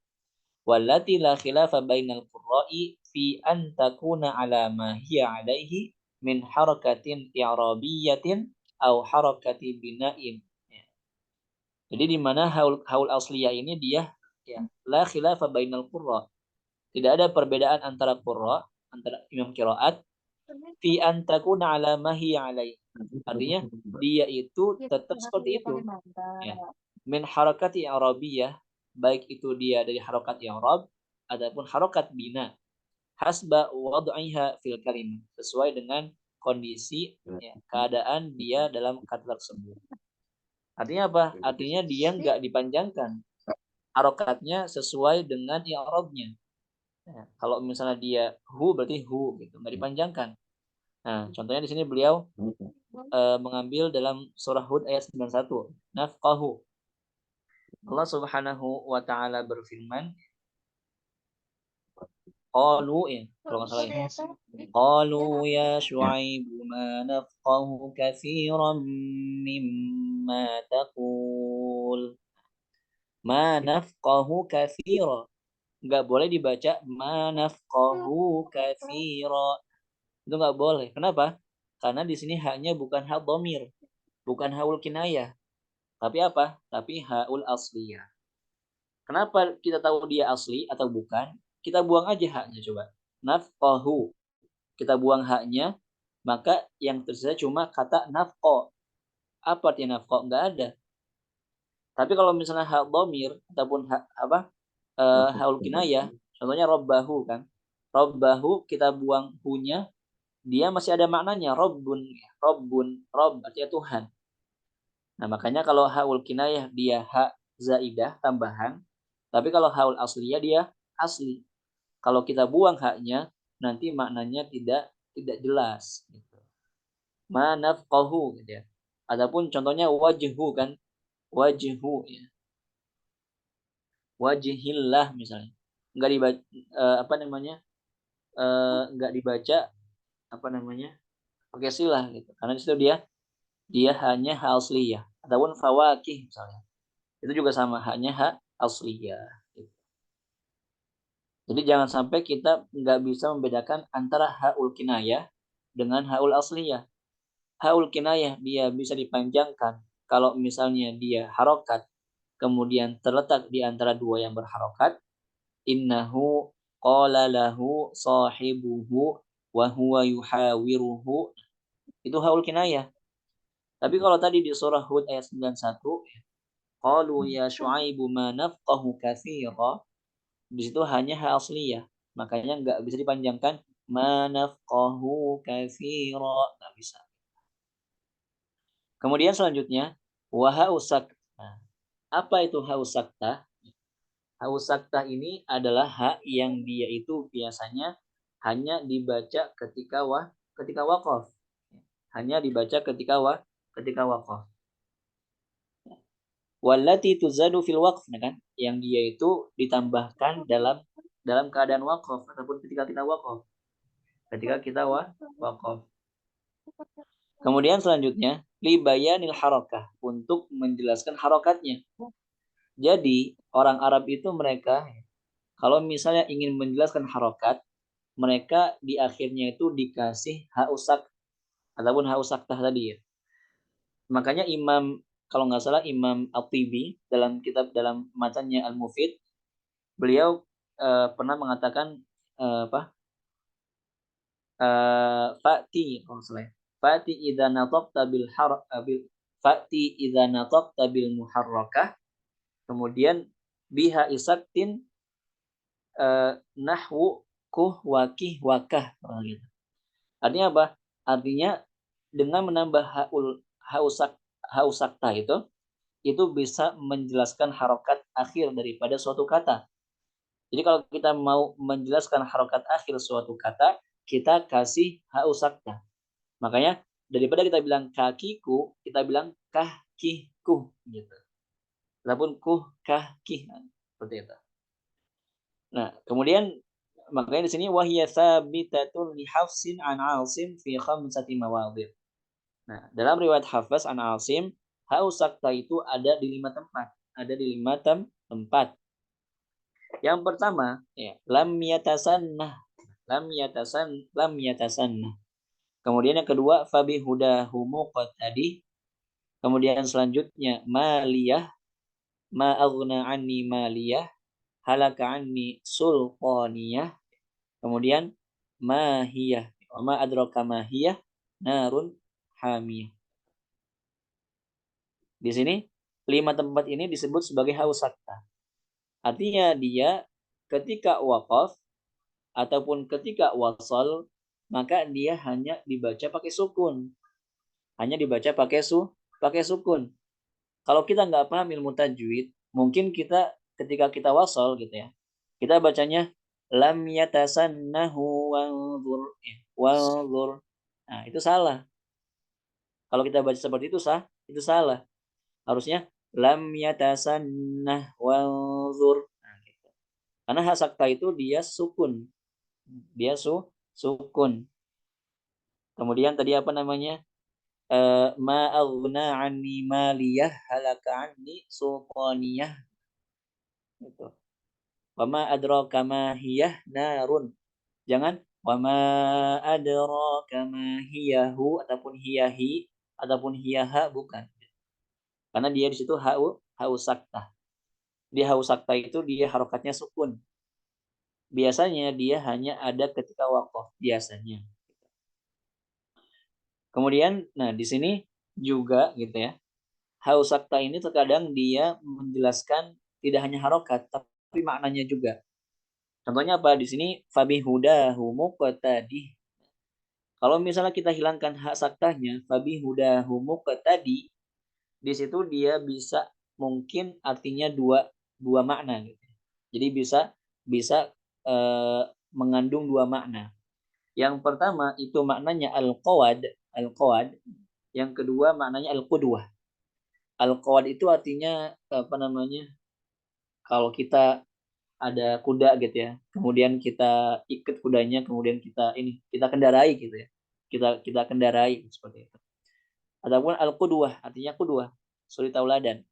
Wallati la khilafa bainal qurra'i fi an takuna ala ma hiya alaihi min harakatin i'rabiyatin au harakati bina'in. Jadi di mana haul asliyah ini dia ya la khilafa bainal qurra. Tidak ada perbedaan antara qurra, antara imam qiraat fi an takuna ala ma hiya alaihi. Artinya dia itu tetap seperti itu. Ya. Min harakati i'rabiyah, baik itu dia dari harakat i'rab ataupun harakat bina, hasba wad'iha fil kalimah, sesuai dengan kondisi ya, keadaan dia dalam kata tersebut. Artinya apa? Artinya dia enggak dipanjangkan. Harokatnya sesuai dengan i'rabnya. Ya, kalau misalnya dia hu berarti hu gitu, enggak dipanjangkan. Nah, contohnya di sini beliau mengambil dalam surah Hud ayat 91. Nafqahu. Allah Subhanahu wa taala berfirman, qalu ya, kalau enggak salah ya. Qalu ya Syuaib ma nafqahu katsiran mimma taqul. Ma nafqahu katsira. Enggak boleh dibaca ma nafqahu katsira. Itu enggak boleh. Kenapa? Karena di sini haknya bukan hak dhamir, bukan haul kinayah. Tapi apa? Tapi haul asliyah. Kenapa kita tahu dia asli atau bukan? Kita buang aja haknya coba. Nafqahu. Kita buang haknya, maka yang tersisa cuma kata nafqa. Apa artinya nafqa? Enggak ada. Tapi kalau misalnya hak dhamir ataupun hak apa? Haul kinayah, contohnya robbahu kan. Robbahu kita buang hunya, dia masih ada maknanya robbun, robbun, rob artinya Tuhan. Nah, makanya kalau haul kinayah dia hak zaidah tambahan, tapi kalau haul asliyah dia asli. Kalau kita buang haknya, nanti maknanya tidak jelas gitu. Manafqahu gitu ya. Adapun contohnya wajhu kan, wajhu ya. Wajhillah misalnya. Enggak dibaca apa namanya? Enggak dibaca apa namanya? Pakai silah gitu. Karena di situ dia hanya hak asliyah. Adapun fawakih misalnya. Itu juga sama, haknya hak asliyah. Gitu. Jadi jangan sampai kita nggak bisa membedakan antara haul kinayah dengan haul asliyah. Haul kinayah dia bisa dipanjangkan kalau misalnya dia harokat, kemudian terletak di antara dua yang berharokat. Innahu qala lahu sahibuhu wa huwa yuhawiruhu. Itu haul kinayah. Tapi kalau tadi di surah Hud ayat 91, qalu ya Syuaibu ma nafqahu katsira. Di situ hanya hal asliyah. Makanya nggak bisa dipanjangkan ma nafqahu katsira, nggak bisa. Kemudian selanjutnya wa hausak. Nah, apa itu hausakta? Hausakta ini adalah hak yang dia itu biasanya hanya dibaca ketika waqaf. Hanya dibaca ketika waqaf. Wallati tuzadu fil waqf, kan? Yang dia itu ditambahkan dalam keadaan waqaf ataupun ketika kita waqaf. Ketika kita waqaf. Kemudian selanjutnya li bayanil harakah, untuk menjelaskan harokatnya. Jadi orang Arab itu mereka kalau misalnya ingin menjelaskan harokat, mereka di akhirnya itu dikasih hausak ataupun hausaktah tadi ya. Makanya kalau nggak salah Imam At-Tibi dalam matanya Al-Mufid, beliau pernah mengatakan Fa'ti, kalau salah. Fa'ti idza nataqta bil fa'ti idza nataqta bil muharrakah, kemudian biha isaktin nahwu kuh wakih wakah, gitu. Artinya apa? Artinya dengan menambah hausakta itu bisa menjelaskan harokat akhir daripada suatu kata. Jadi kalau kita mau menjelaskan harokat akhir suatu kata, kita kasih hausakta. Makanya daripada kita bilang kakiku, kita bilang kahkiku, gitu. Ataupun kuh kahkih, seperti itu. Nah, kemudian makanya di sini wahya tsabitatun li Hafsin an Asim fi khamsati mawadhi'. Nah, dalam riwayat Hafs an Asim, hausakta itu ada di 5 tempat. Ada di 5 tempat. Yang pertama, ya, lam yatasannah. Lam yatasannah. Kemudian yang kedua, fabi hudahu muqtadi. Kemudian selanjutnya, maliyah, ma aghna anni maliyah, halaka anni sulqaniyah. Kemudian mahiyah, wa ma adraka mahiyah, narun hamiyah. Di sini 5 tempat ini disebut sebagai hausakta. Artinya dia ketika waqaf ataupun ketika wasal, maka dia hanya dibaca pakai sukun. Hanya dibaca pakai sukun. Kalau kita nggak paham ilmu tajwid, mungkin kita ketika kita wasal gitu ya, kita bacanya lam yatasannahu wanzur. Nah, itu salah. Kalau kita baca seperti itu itu salah. Harusnya lam yatasannah wanzur. Nah, gitu. Karena hasakta itu dia sukun. Dia sukun. Kemudian tadi apa namanya? Ma aghna anni maliyah halaka anni sulqaniyah. Gitu. Wa ma adraka ma hiyah narun. Jangan wa ma adraka ma hiyahu ataupun hiyahi ataupun hiyaha, bukan. Karena dia di situ hau sakta. Di hau sakta itu dia harokatnya sukun. Biasanya dia hanya ada ketika waqaf biasanya. Kemudian, nah di sini juga gitu ya, hausakta ini terkadang dia menjelaskan tidak hanya harokat, tapi maknanya juga. Contohnya apa? Di sini fabi hudahu muqtadi. Kalau misalnya kita hilangkan hak saktanya, fabi hudahu muqtadi, di situ dia bisa mungkin artinya dua makna gitu. Jadi bisa bisa mengandung 2 makna. Yang pertama itu maknanya al-qawad. Yang kedua maknanya al-qudwah. Al-qawad itu artinya apa namanya? Kalau kita ada kuda gitu ya. Kemudian kita ikat kudanya, kemudian kita kendarai gitu ya. Kita kendarai seperti itu. Ataupun al-qudwah artinya qudwah, suri tauladan.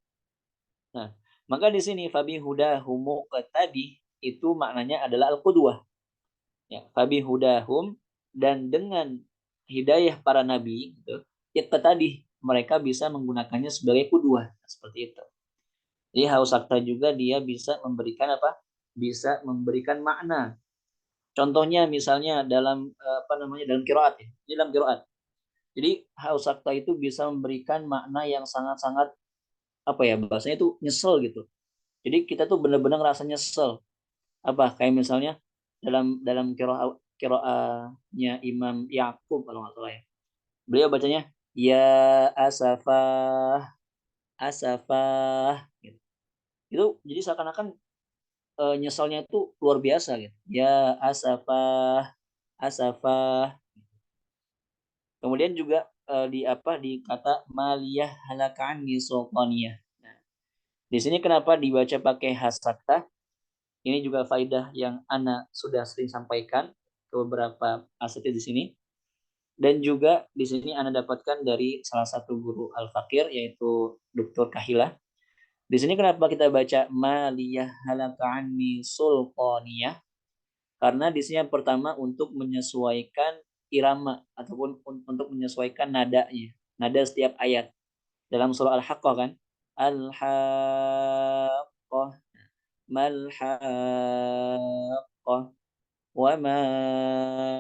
Nah, maka di sini fabi hudahum tadi itu maknanya adalah al-qudwah. Ya, fabi hudahum, dan dengan hidayah para nabi gitu, itu tadi mereka bisa menggunakannya sebagai qudwah, seperti itu. Jadi hausakta juga dia bisa memberikan apa? Bisa memberikan makna. Contohnya misalnya dalam apa namanya dalam qiraat ya. Di dalam qiraat. Jadi hausakta itu bisa memberikan makna yang sangat-sangat apa ya, bahasanya itu nyesel gitu. Jadi kita tuh benar-benar ngerasa nyesel. Apa kayak misalnya dalam qiraatnya Imam Yakub kalau nggak salah ya. Beliau bacanya ya asafah asafah gitu. Itu jadi seakan-akan nyesalnya itu luar biasa gitu. Ya asafah asafah. Kemudian juga di kata maliyah halakan di sultaniyah. Nah, di sini kenapa dibaca pakai hasakta? Ini juga faidah yang Ana sudah sering sampaikan ke beberapa asatidz di sini. Dan juga di sini Ana dapatkan dari salah satu guru Al-Fakir yaitu Dr. Kahila. Di sini kenapa kita baca maliyah halaka anni sulqaniyah? Karena di sini yang pertama untuk menyesuaikan irama ataupun untuk menyesuaikan nadanya, nada setiap ayat. Dalam surah Al-Haqqah kan, Al-Haqqah, Mal-Haqqah, wa ma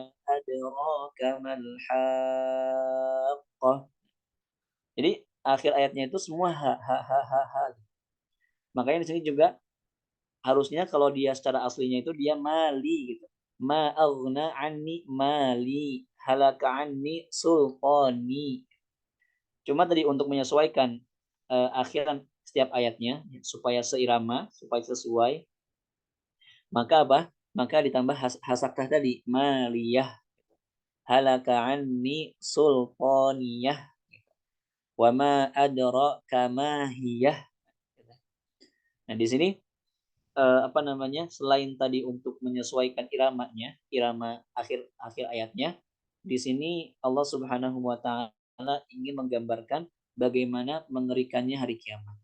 adraka mal-Haqqah. Jadi akhir ayatnya itu semua ha. Makanya di sini juga harusnya kalau dia secara aslinya itu dia mali gitu. Ma aghna anni mali halaka anni sultani. Cuma tadi untuk menyesuaikan akhiran setiap ayatnya supaya seirama, supaya sesuai, maka apa? Maka ditambah hasaktah tadi maliyah halaka anni sultaniyah wa ma adraka ma hiyah. Nah, di sini apa namanya? Selain tadi untuk menyesuaikan iramanya, irama akhir akhir ayatnya, di sini Allah Subhanahu wa taala ingin menggambarkan bagaimana mengerikannya hari kiamat.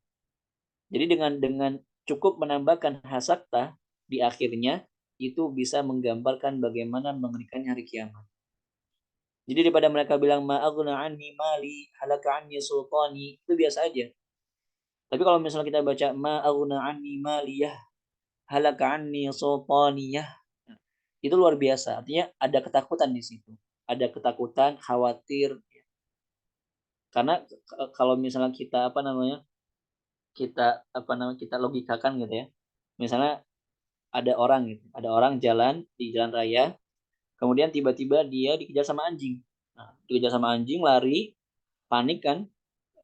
Jadi dengan cukup menambahkan hasakta di akhirnya itu bisa menggambarkan bagaimana mengerikannya hari kiamat. Jadi daripada mereka bilang ma'aghna anni mali halaka anni sultani itu biasa aja. Tapi kalau misalnya kita baca ma'aghna anni maliyah halaka anni sultaniyah itu luar biasa. Artinya ada ketakutan di situ. Ada ketakutan, khawatir. Karena kalau misalnya kita kita logikakan gitu ya. Misalnya ada orang gitu, ada orang jalan di jalan raya, kemudian tiba-tiba dia dikejar sama anjing. Nah, dikejar sama anjing, lari, panik kan,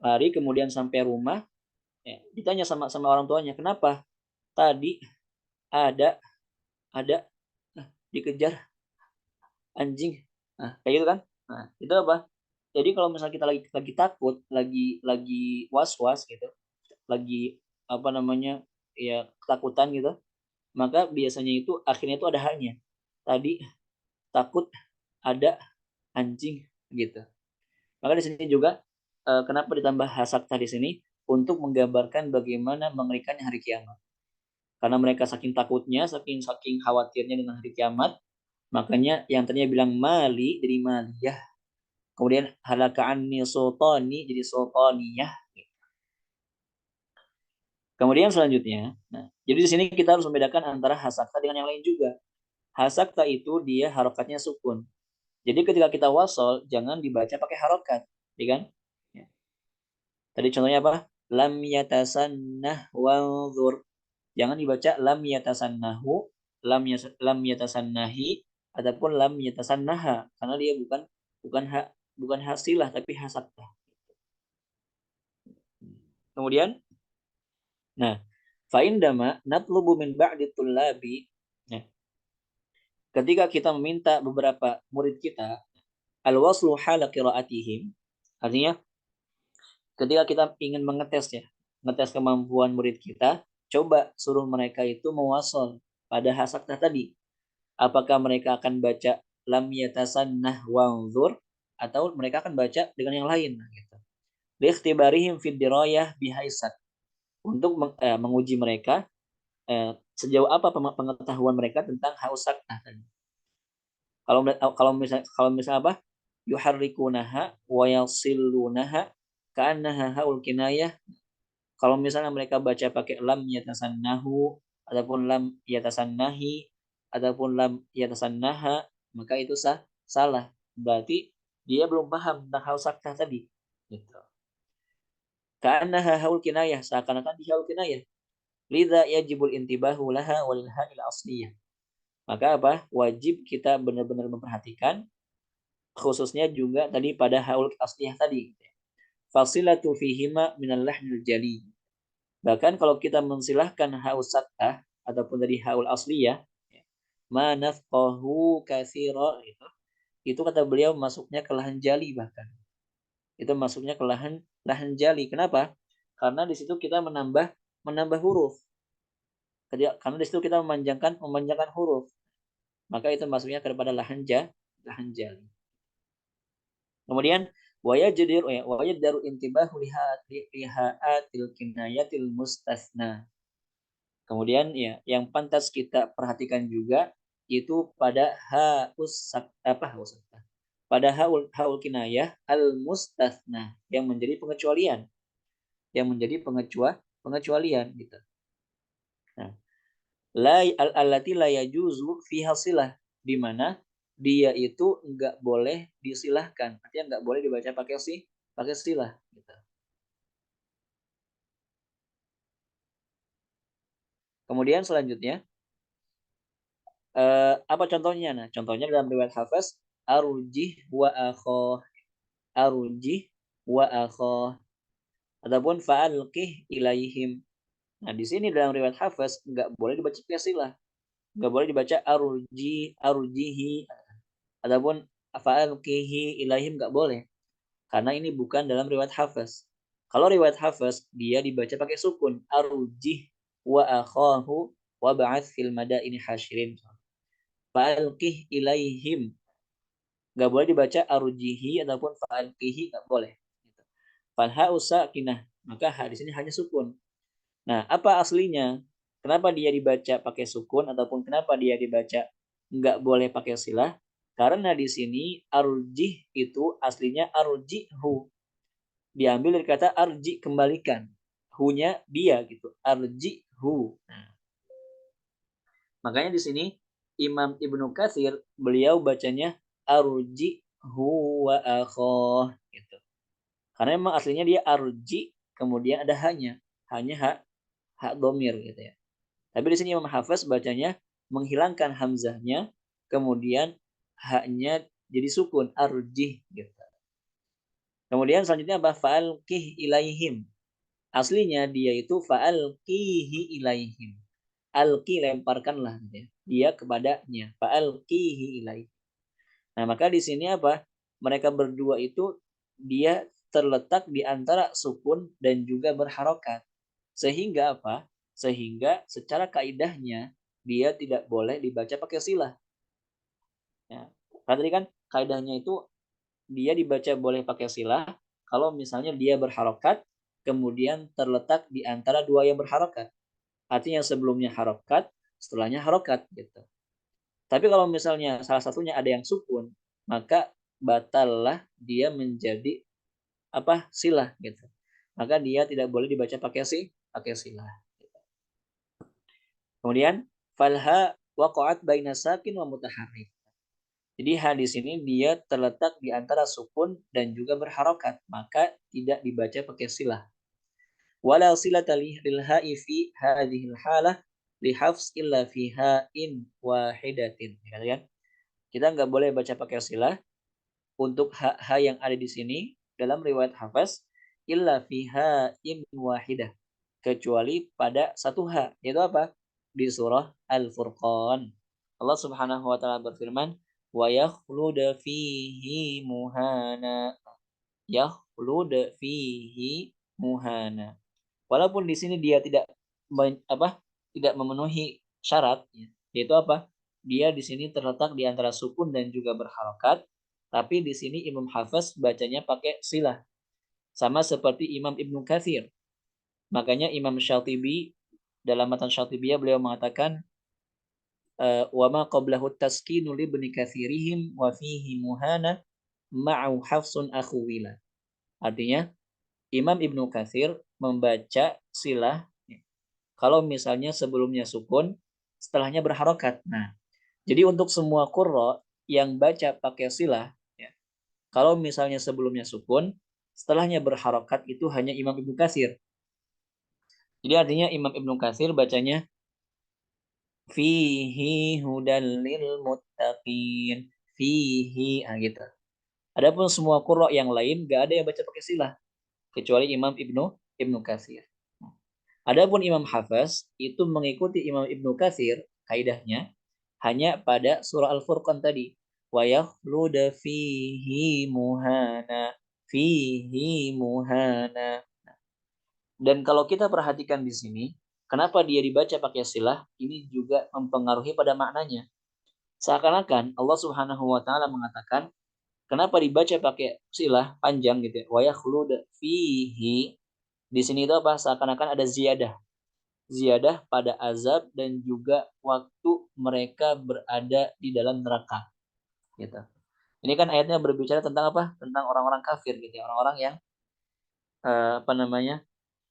lari kemudian sampai rumah, ditanya sama orang tuanya, kenapa? Tadi ada ada dikejar anjing. Nah, kayak gitu kan? Nah, itu apa? Jadi kalau misalnya kita lagi takut, lagi was-was gitu, lagi apa namanya? Ya ketakutan gitu, maka biasanya itu akhirnya itu ada haknya. Tadi takut ada anjing gitu. Maka di sini juga kenapa ditambah hasakta di sini untuk menggambarkan bagaimana mengerikannya hari kiamat. Karena mereka saking takutnya, saking khawatirnya dengan hari kiamat, makanya yang tadinya bilang mali jadi maliyah, kemudian halaka anni sultani jadi sultaniyah. Kemudian selanjutnya, nah, jadi di sini kita harus membedakan antara hasakta dengan yang lain juga. Hasakta itu dia harokatnya sukun. Jadi ketika kita wasol, jangan dibaca pakai harokat, ya kan? Ya. Tadi contohnya apa? Lam yatasannah wanzur. Jangan dibaca lam yatasannahu, lam yatasannahi, ataupun lam yatasannaha, karena dia bukan hak bukan hasilah tapi hasakta. Kemudian, nah, fa indama natlubu min ba'di tullabi. Nah, ketika kita meminta beberapa murid kita al-waslu hala qiraatihim, artinya ketika kita ingin ngetes kemampuan murid kita, coba suruh mereka itu mewasol pada hasakta tadi. Apakah mereka akan baca lam yatasannah wanzur atau mereka akan baca dengan yang lain gitu. Liikhtibarihim fid dirayah bihaisat. Untuk menguji mereka sejauh apa pengetahuan mereka tentang hausakta tadi. Kalau misalnya apa? Yuharrikunaha wa yasillunaha ka'annaha haul kinayah. Kalau misalnya mereka baca pakai lam yatasannahu ataupun lam yatasannahi ataupun lam yatasannaha, maka itu salah. Berarti dia belum paham tentang hal sakta tadi. Gitu. Ka'annaha haul kinayah, seakan-akan di haul kinayah. Lidza yajibul intibahu laha walil ha'il asliyah. Maka apa? Wajib kita benar-benar memperhatikan khususnya juga tadi pada haul asliyah tadi. Fasilatu fihima minal lahnil jali. Bahkan kalau kita mensilahkan haul saktah ataupun dari haul asliyah, manafqahu katsira itu kata beliau masuknya ke lahan jali bahkan. Itu masuknya ke lahan jali. Kenapa? Karena di situ kita menambah huruf. Karena di situ kita memanjangkan huruf. Maka itu masuknya kepada lahan jali. Kemudian wayajdaru intibahu lihaatil kinayatil mustasna. Kemudian ya yang pantas kita perhatikan juga itu pada pada haul kinayah al mustasna yang menjadi pengecualian. Yang menjadi pengecualian gitu. Nah, allati la yajuzu fi hasilah, di mana dia itu enggak boleh disilahkan, artinya enggak boleh dibaca pakai silah gitu. Kemudian selanjutnya apa contohnya? Nah, contohnya dalam riwayat Hafs, arujih wa akhoh, arujih wa akhoh, ataupun fa'alqih ilaihim. Nah, di sini dalam riwayat Hafs nggak boleh dibaca pakai silah, nggak boleh dibaca arujihi, ataupun fa'alqihi ilaihim, nggak boleh, karena ini bukan dalam riwayat Hafs. Kalau riwayat Hafs dia dibaca pakai sukun, arujih wa akhahu wa ba'ats fil madaini hasyirin. Fa'alqih ilaihim, nggak boleh dibaca arujihi ataupun fa'alqihi, nggak boleh. Falha sakinah, maka ha di sini hanya sukun. Nah, apa aslinya? Kenapa dia dibaca pakai sukun ataupun kenapa dia dibaca nggak boleh pakai silah? Karena di sini arjih itu aslinya arjihu. Diambil dari kata arji, kembalikan. Hu-nya dia gitu. Arjihu. Nah, makanya di sini Imam Ibnu Katsir beliau bacanya arjihu wa akhoh gitu. Karena memang aslinya dia arji, kemudian ada hanya hak domir gitu ya. Tapi di sini Imam Hafiz bacanya menghilangkan hamzahnya, kemudian haknya jadi sukun, arjih gitu. Kemudian selanjutnya apa? Fa'alqih ilaihim. Aslinya dia itu fa'alqihi ilaihim. Alqi, lemparkanlah gitu ya. Dia kepadanya. Fa'alqihi ilaihim. Nah, maka di sini apa? Mereka berdua itu dia terletak di antara sukun dan juga berharokat. Sehingga apa? Sehingga secara kaidahnya dia tidak boleh dibaca pakai silah. Ya. Karena tadi kan kaidahnya itu dia dibaca boleh pakai silah kalau misalnya dia berharokat kemudian terletak di antara dua yang berharokat. Artinya sebelumnya harokat, setelahnya harokat gitu. Tapi kalau misalnya salah satunya ada yang sukun, maka batallah dia menjadi apa? Silah gitu. Maka dia tidak boleh dibaca pakai silah. Kemudian falha waqa'at baina sakin wa mutaharrik. Jadi ha di sini dia terletak di antara sukun dan juga berharokat, maka tidak dibaca pakai silah. Wala silata lil ha'i fi hadhil halah li hafs illa fi ha'in wahidatin. Ya kan? Kita nggak boleh baca pakai silah untuk ha yang ada di sini dalam riwayat Hafs illa fi ha'in wahidah, kecuali pada satu ha, yaitu apa? Di surah Al-Furqan. Allah Subhanahu wa taala berfirman, "Wa yakhlud fihi muhana." Yakhlud fihi muhana. Walaupun di sini dia tidak memenuhi syarat, yaitu apa? Dia di sini terletak di antara sukun dan juga berharokat, tapi di sini Imam Hafiz bacanya pakai silah. Sama seperti Imam Ibnu Katsir. Makanya Imam Syatibi dalam matan Syatibiyah beliau mengatakan wa ma qablahu taskinu li ibni katsirihim wa fihi muhana ma'u hafsun akhuwila. Artinya Imam Ibnu Katsir membaca silah kalau misalnya sebelumnya sukun, setelahnya berharokat. Nah, jadi untuk semua qurra yang baca pakai silah, ya, kalau misalnya sebelumnya sukun, setelahnya berharokat itu hanya Imam Ibnu Katsir. Jadi artinya Imam Ibnu Katsir bacanya fihi hudal lil muttaqin, fihi, gitu. Adapun semua qurra yang lain gak ada yang baca pakai silah kecuali Imam Ibnu Katsir. Adapun Imam Hafiz itu mengikuti Imam Ibnu Katsir kaidahnya hanya pada surah Al-Furqan tadi. Wa yakhluda fihi muhana, fihi muhana. Dan kalau kita perhatikan di sini, kenapa dia dibaca pakai silah? Ini juga mempengaruhi pada maknanya. Seakan-akan Allah Subhanahu wa taala mengatakan, kenapa dibaca pakai silah panjang gitu ya? Wa yakhluda fihi. Di sini itu apa? Seakan-akan ada ziyadah pada azab dan juga waktu mereka berada di dalam neraka gitu. Ini kan ayatnya berbicara tentang apa? Tentang orang-orang kafir gitu ya, orang-orang yang apa namanya?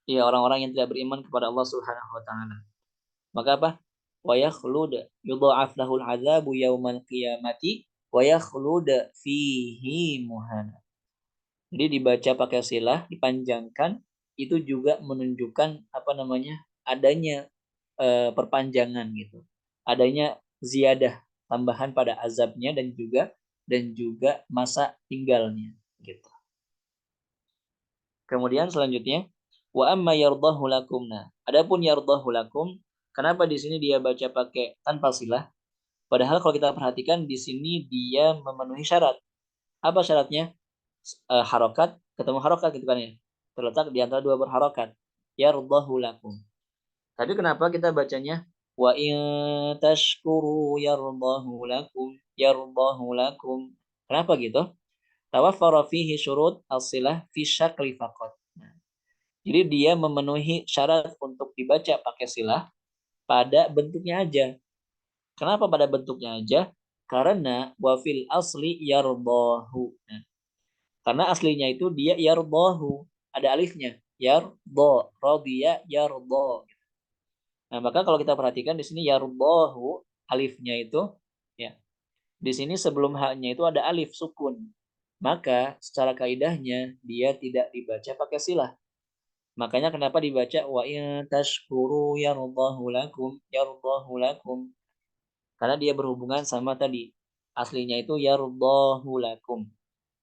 Ya, orang-orang yang tidak beriman kepada Allah Subhanahu wa taala. Maka apa? Wa yakhlud yudha'af lahul adzabu yaumal qiyamati wa yakhlud fihi muhana. Jadi dibaca pakai silah, dipanjangkan, itu juga menunjukkan apa namanya? Adanya perpanjangan gitu. Adanya ziyadah tambahan pada azabnya dan juga masa tinggalnya gitu. Kemudian selanjutnya wa amma yardahu lakum. Nah, adapun yardahu lakum, kenapa di sini dia baca pakai tanpa silah? Padahal kalau kita perhatikan di sini dia memenuhi syarat. Apa syaratnya? Harokat ketemu harokat gitu kan ya. Terletak di antara dua berharokat. Yardahu lakum. Tapi kenapa kita bacanya wa in tashkuru yardahu lakum, yardahu lakum? Kenapa gitu? Tawaffara fihi syurut as-silah fi syakli faqat. Nah, jadi dia memenuhi syarat untuk dibaca pakai silah pada bentuknya aja. Kenapa pada bentuknya aja? Karena wafil asli yardahu. Nah, karena aslinya itu dia yardahu, ada alifnya. Yarda, radiya, yarda. Nah, maka kalau kita perhatikan di sini yardahu, alifnya itu ya. Di sini sebelum haknya itu ada alif sukun. Maka secara kaidahnya dia tidak dibaca pakai silah. Makanya kenapa dibaca wa in tashkuru yardahu lakum, yardahu lakum. Karena dia berhubungan sama tadi. Aslinya itu yardahu lakum.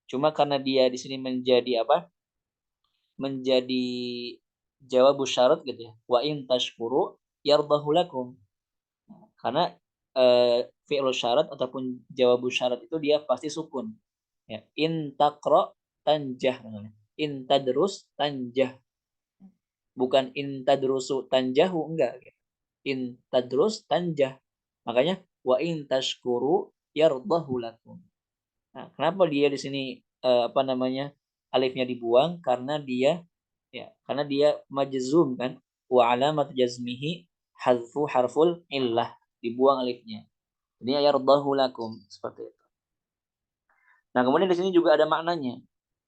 Cuma karena dia di sini menjadi apa? Menjadi jawab syarat gitu ya. Wa in tashkuru yardahu lakum. Karena fi'il syarat ataupun jawab syarat itu dia pasti sukun. Ya, in taqra tanjah namanya. In tadrus tanjah. Bukan in tadrusu tanjahu, enggak. In tadrus tanjah. Makanya wa in tashkuru yardahu lakum. Nah, kenapa dia di sini apa namanya? Alifnya dibuang karena dia majzum kan. Wa alamat jazmihi hadfu harful illah, dibuang alifnya. Jadi yardahu lakum seperti itu. Nah, kemudian di sini juga ada maknanya.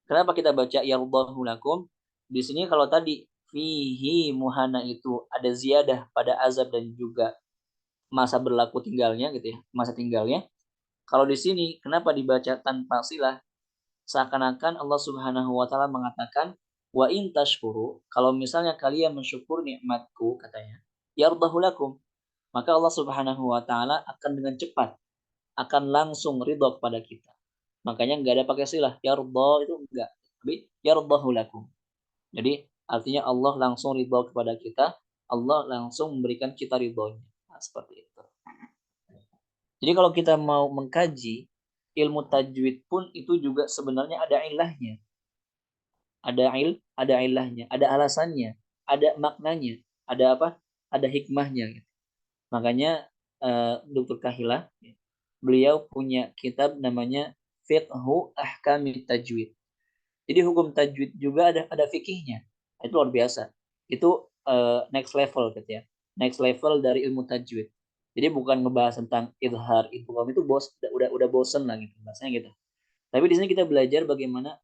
Kenapa kita baca yardahu lakum? Di sini kalau tadi fihi muhana itu ada ziyadah pada azab dan juga masa berlaku tinggalnya gitu ya, masa tinggalnya. Kalau di sini kenapa dibaca tanpa silah? Seakan-akan Allah Subhanahu wa taala mengatakan wa in tashkuru, kalau misalnya kalian mensyukur nikmatku katanya, yardahu lakum, maka Allah Subhanahu wa taala akan dengan cepat akan langsung ridho kepada kita. Makanya enggak ada pakai silah, yarda itu enggak, tapi yardahu lakum. Jadi artinya Allah langsung ridho kepada kita, Allah langsung memberikan kita ridhonya. Nah, seperti itu. Jadi kalau kita mau mengkaji ilmu tajwid pun itu juga sebenarnya ada ilahnya. Ada ilahnya, ada alasannya, ada maknanya, ada apa? Ada hikmahnya gitu. Makanya Dr. Kahila beliau punya kitab namanya Fiqhu Ahkamit Tajwid. Jadi hukum tajwid juga ada fikihnya. Itu luar biasa. Itu next level gitu ya. Next level dari ilmu tajwid. Jadi bukan ngebahas tentang idhar, idgham itu udah bosen lah gitu bahasanya gitu. Tapi di sini kita belajar bagaimana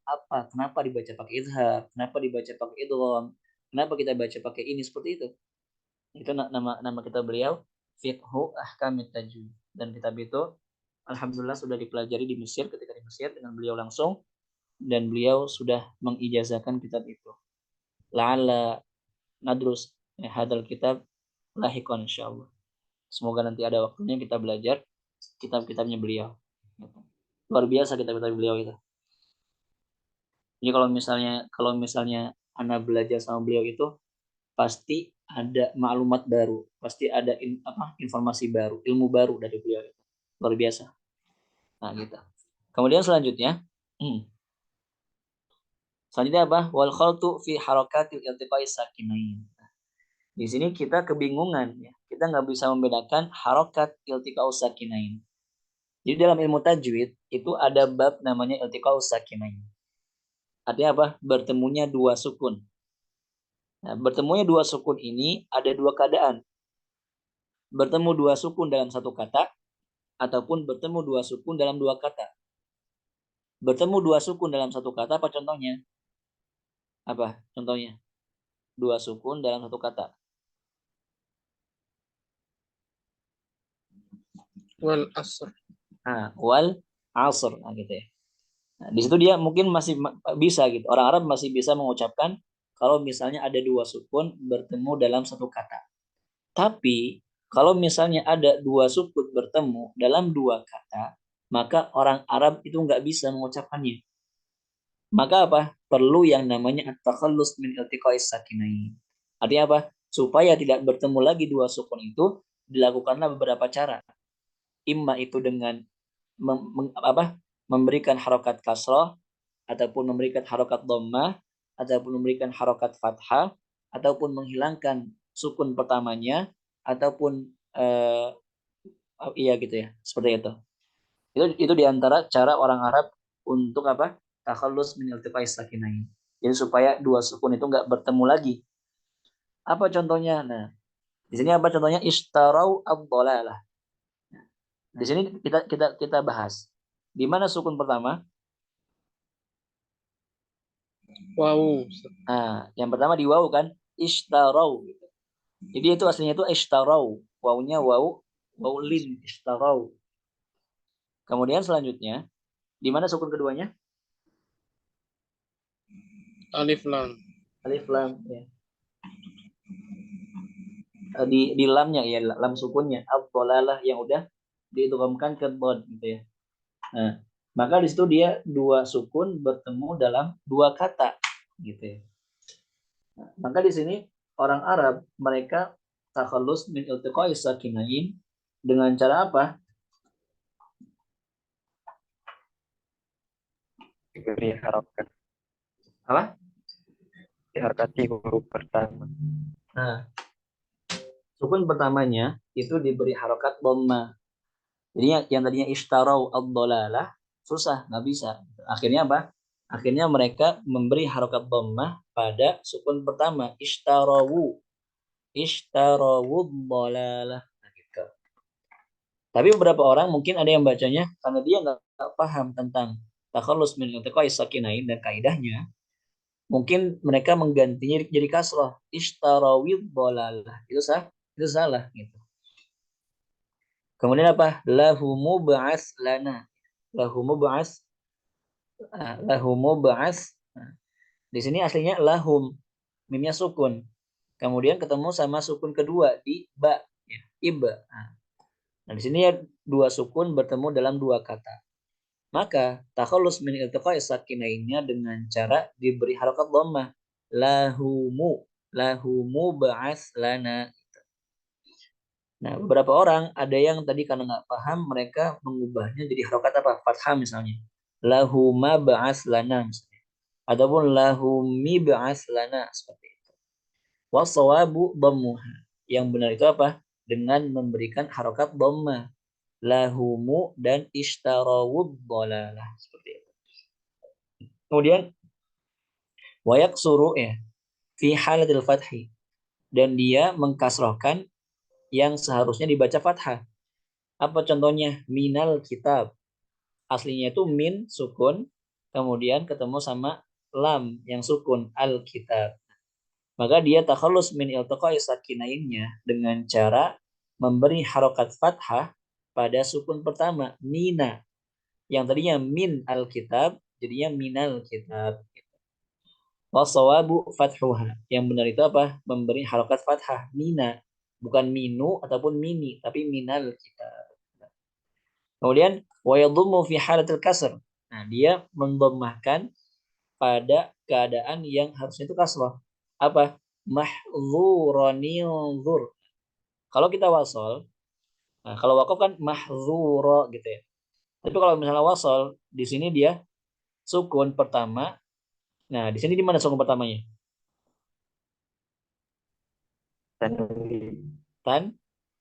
kenapa dibaca pakai idhar, kenapa dibaca pakai idgham, kenapa kita baca pakai ini seperti itu. Itu nama kitab beliau Fiqhu Ahkamit Tajwid, dan kitab itu alhamdulillah sudah dipelajari di Mesir ketika di Mesir dengan beliau langsung, dan beliau sudah mengijazahkan kitab itu. La'alla nadrus hadal kitab lahikon insyaallah. Semoga nanti ada waktunya kita belajar kitab-kitabnya beliau. Luar biasa kitab-kitab beliau itu. Jadi kalau misalnya Anda belajar sama beliau itu pasti ada maklumat baru, pasti ada informasi baru, ilmu baru dari beliau itu. Luar biasa. Nah, gitu. Kemudian selanjutnya apa? Wal khaltu fi harakatil iltiqai sakinain. Di sini kita kebingungan ya. Kita nggak bisa membedakan harokat iltiqau sakinain. Jadi dalam ilmu tajwid itu ada bab namanya iltiqau sakinain. Artinya apa? Bertemunya dua sukun. Nah, bertemunya dua sukun ini ada dua keadaan. Bertemu dua sukun dalam satu kata ataupun bertemu dua sukun dalam dua kata. Bertemu dua sukun dalam satu kata apa contohnya? Apa contohnya? Dua sukun dalam satu kata. Wal asr. Wal asr, gitu ya. Nah, di situ dia mungkin masih bisa gitu. Orang Arab masih bisa mengucapkan kalau misalnya ada dua sukun bertemu dalam satu kata. Tapi kalau misalnya ada dua sukun bertemu dalam dua kata, maka orang Arab itu nggak bisa mengucapkannya. Maka apa? Perlu yang namanya at-takhallus min iltiqa'is sakinain. Artinya apa? Supaya tidak bertemu lagi dua sukun itu, dilakukanlah beberapa cara. Imma itu dengan memberikan harokat kasrah, ataupun memberikan harokat dhammah, ataupun memberikan harokat fathah, ataupun menghilangkan sukun pertamanya, ataupun iya gitu ya, seperti itu. Itu diantara cara orang Arab untuk apa? Takhallus min iltiqais sakinain. Jadi supaya dua sukun itu nggak bertemu lagi. Apa contohnya? Nah, di sini apa contohnya? Ishtarau ad-dhalalah. Di sini kita bahas. Di mana sukun pertama? Wow. Nah, yang pertama di waw kan? Ishtarau gitu. Jadi itu aslinya itu ishtarau. Wawnya waw lin ishtarau. Kemudian selanjutnya, di mana sukun keduanya? Alif lam. Alif lam ya. Di lamnya ya, lam sukunnya ad-dhalalah yang udah diidghamkan ke dhad gitu ya. Nah, maka di situ dia dua sukun bertemu dalam dua kata gitu ya. Nah, maka di sini orang Arab mereka takhallus min iltiqa'is sakinain dengan cara apa? Diberi harokat. Apa? Diharokati huruf pertama. Nah, sukun pertamanya itu diberi harokat dhammah. Jadi yang tadinya ishtarau ad-dhalalah susah, nggak bisa. Akhirnya apa? Akhirnya mereka memberi harokat dhammah pada sukun pertama, ishtarawu dhalalah. Nah, gitu. Tapi beberapa orang mungkin ada yang bacanya karena dia nggak paham tentang takhallus min iltiqa'is sakinain dan kaidahnya, mungkin mereka menggantinya jadi kasrah, ishtarawid dhalalah. Itu salah gitu. Kemudian apa? Lahumu ba'as lana. Lahumu ba'as. Lahumu ba'as. Di sini aslinya lahum. Mimnya sukun. Kemudian ketemu sama sukun kedua di ba. Ya, iba. Nah, di sini ya dua sukun bertemu dalam dua kata. Maka takhallus min iltiqa'is sakinainnya dengan cara diberi harokat dhammah. Lahumu ba'as lana. Nah, beberapa orang ada yang tadi karena nggak paham mereka mengubahnya jadi harokat apa? Fathah misalnya. Lahuma ba'as lana misalnya. Ataupun lahumi ba'as lana seperti itu. Wasawabu dhammuha. Yang benar itu apa? Dengan memberikan harokat dhammah. Lahumu dan ishtarawud dhalalah seperti itu. Kemudian wayak suruh ya fi halatil fathi, dan dia mengkasrohkan yang seharusnya dibaca fathah. Apa contohnya? Minal kitab. Aslinya itu min sukun, kemudian ketemu sama lam yang sukun al-kitab. Maka dia takhallus min iltiqa'i sakinainnya dengan cara memberi harokat fathah pada sukun pertama, mina. Yang tadinya min al-kitab, jadinya minal kitab. Wasawabu fathuha. Yang benar itu apa? Memberi harokat fathah, mina. Bukan minu ataupun mini, tapi minal kitab. Kemudian wa yadhummu fi halatil kasr. Nah, dia mendomahkan pada keadaan yang harusnya itu kasrah. Apa? Mahdzuranil dzur. Kalau kita wasol, nah kalau wakaf kan mahdzura gitu ya. Tapi kalau misalnya wasol, di sini dia sukun pertama. Nah, di sini di mana sukun pertamanya? Tanwin.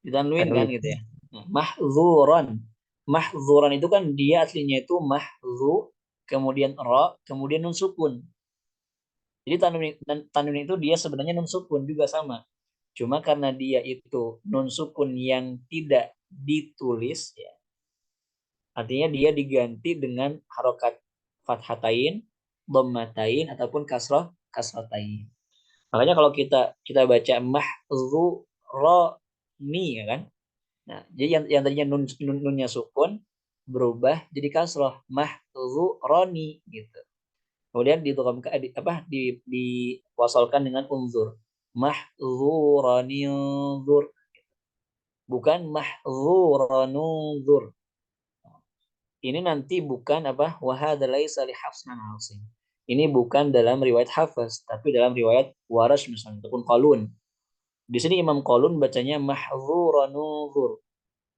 Ditanwin kan Tanwin. gitu ya. Nah, mahdzuran. Mahdzuran itu kan dia aslinya itu mahdzu, kemudian ra, kemudian nun sukun. Jadi tanwin itu dia sebenarnya nun sukun juga sama. Cuma karena dia itu nun sukun yang tidak ditulis ya. Artinya dia diganti dengan harokat fathatain, dhammatain ataupun kasratain. Makanya kalau kita baca mahdzurani ya kan. Nah, jadi yang tadinya nunnya sukun berubah jadi kasrah mahdzurani gitu. Kemudian diwasalkan dengan unzur. Mahdzurani unzur. bukan mahdzurunuzur. Ini nanti bukan apa? Wa hadza laisa li Hafs an Asim. Ini bukan dalam riwayat Hafs, tapi dalam riwayat Warash misalnya ataupun Qalun. Di sini Imam Qalun bacanya mahdzurunuzur.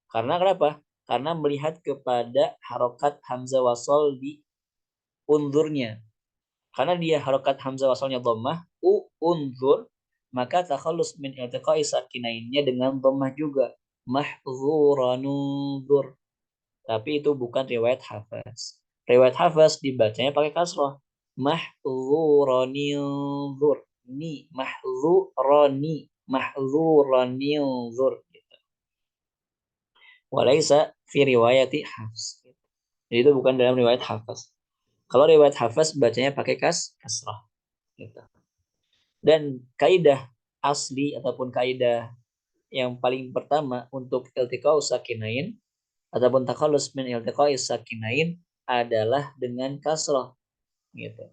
Karena kenapa? Karena melihat kepada harokat hamzah wasol di unzurnya. Karena dia harokat hamzah wasolnya dhammah, unzur, maka takhallus min iltiqai sakinainnya dengan dhammah juga. Mahdzurunuzur. Tapi itu bukan riwayat Hafs. Riwayat Hafs dibacanya pakai kasrah. Mahdzurunizur. Ni mahdzuranizur gitu. Walaisa fi riwayati Hafs. Jadi itu bukan dalam riwayat Hafs. Kalau riwayat Hafs bacanya pakai kasrah gitu. Dan kaidah asli ataupun kaidah yang paling pertama untuk iltiqau sakinain ataupun takhallus min iltiqai sakinain adalah dengan kasrah gitu.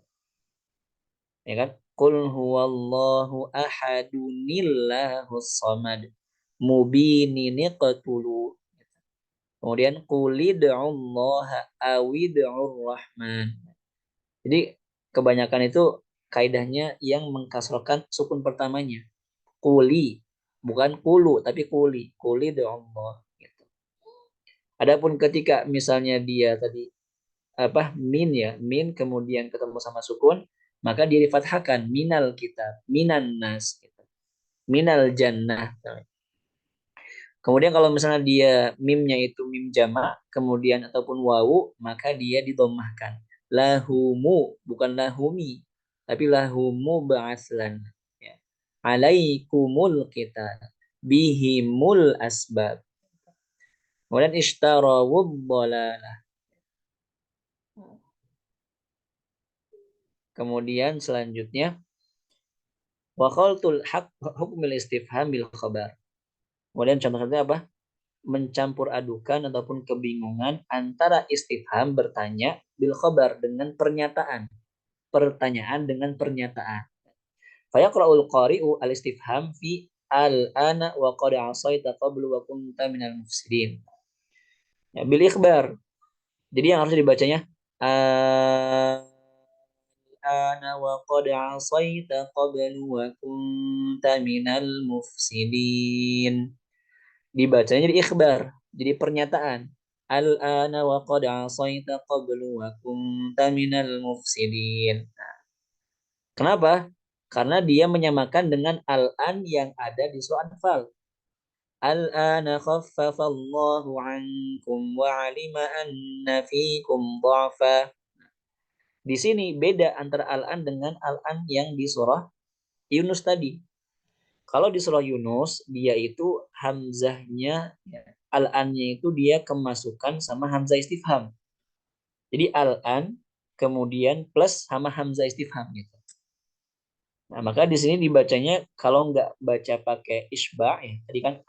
Ya kan? Qul huwallahu ahadunillahus samad mubinin qatulu. Kemudian qulid'ullaha awid'ur rahman. Jadi kebanyakan itu kaidahnya yang mengkasrokan sukun pertamanya. Quli, bukan qulu tapi quli. Qulid'ullah gitu. Adapun ketika misalnya dia tadi min kemudian ketemu sama sukun, maka dia difathahkan minal kitab, minan nas gitu. Minal jannah. Kemudian kalau misalnya dia mimnya itu mim jamak kemudian ataupun wawu, maka dia didomahkan. Lahumu bukan lahumi, tapi lahumu ba'aslan. Ya. Alaikumul kita bihimul asbab. Kemudian ishtarawud dhalalah. Kemudian selanjutnya wa khaltul hukmil istifham bil khabar. Kemudian contohnya apa? Mencampur adukan ataupun kebingungan antara istifham bertanya bil khabar dengan pernyataan. Pertanyaan dengan pernyataan. Fayaqra'ul qari'u al istifham fi al-ana wa qad 'asaita qablu wa kunta minal mufsidin. Ya, bil ikhbar. Jadi yang harus dibacanya ana wa qad 'asaita qablu wa kunta minal mufsidin. Dibacanya jadi ikhbar, jadi pernyataan. Al-ana wa qad 'asaita qablu wa kunta minal mufsidin. Kenapa? Karena dia menyamakan dengan al-an yang ada di surah Anfal. Al-ana khaffafallahu 'ankum wa 'alima anna fikum dha'fa. Di sini beda antara al-an dengan al-an yang di surah Yunus tadi. Kalau di surah Yunus, dia itu hamzahnya, al-an-nya itu dia kemasukan sama hamzah istifham. Jadi al-an kemudian plus sama hamzah istifham gitu. Nah, maka di sini dibacanya kalau nggak baca pakai isba' ya, tadi kan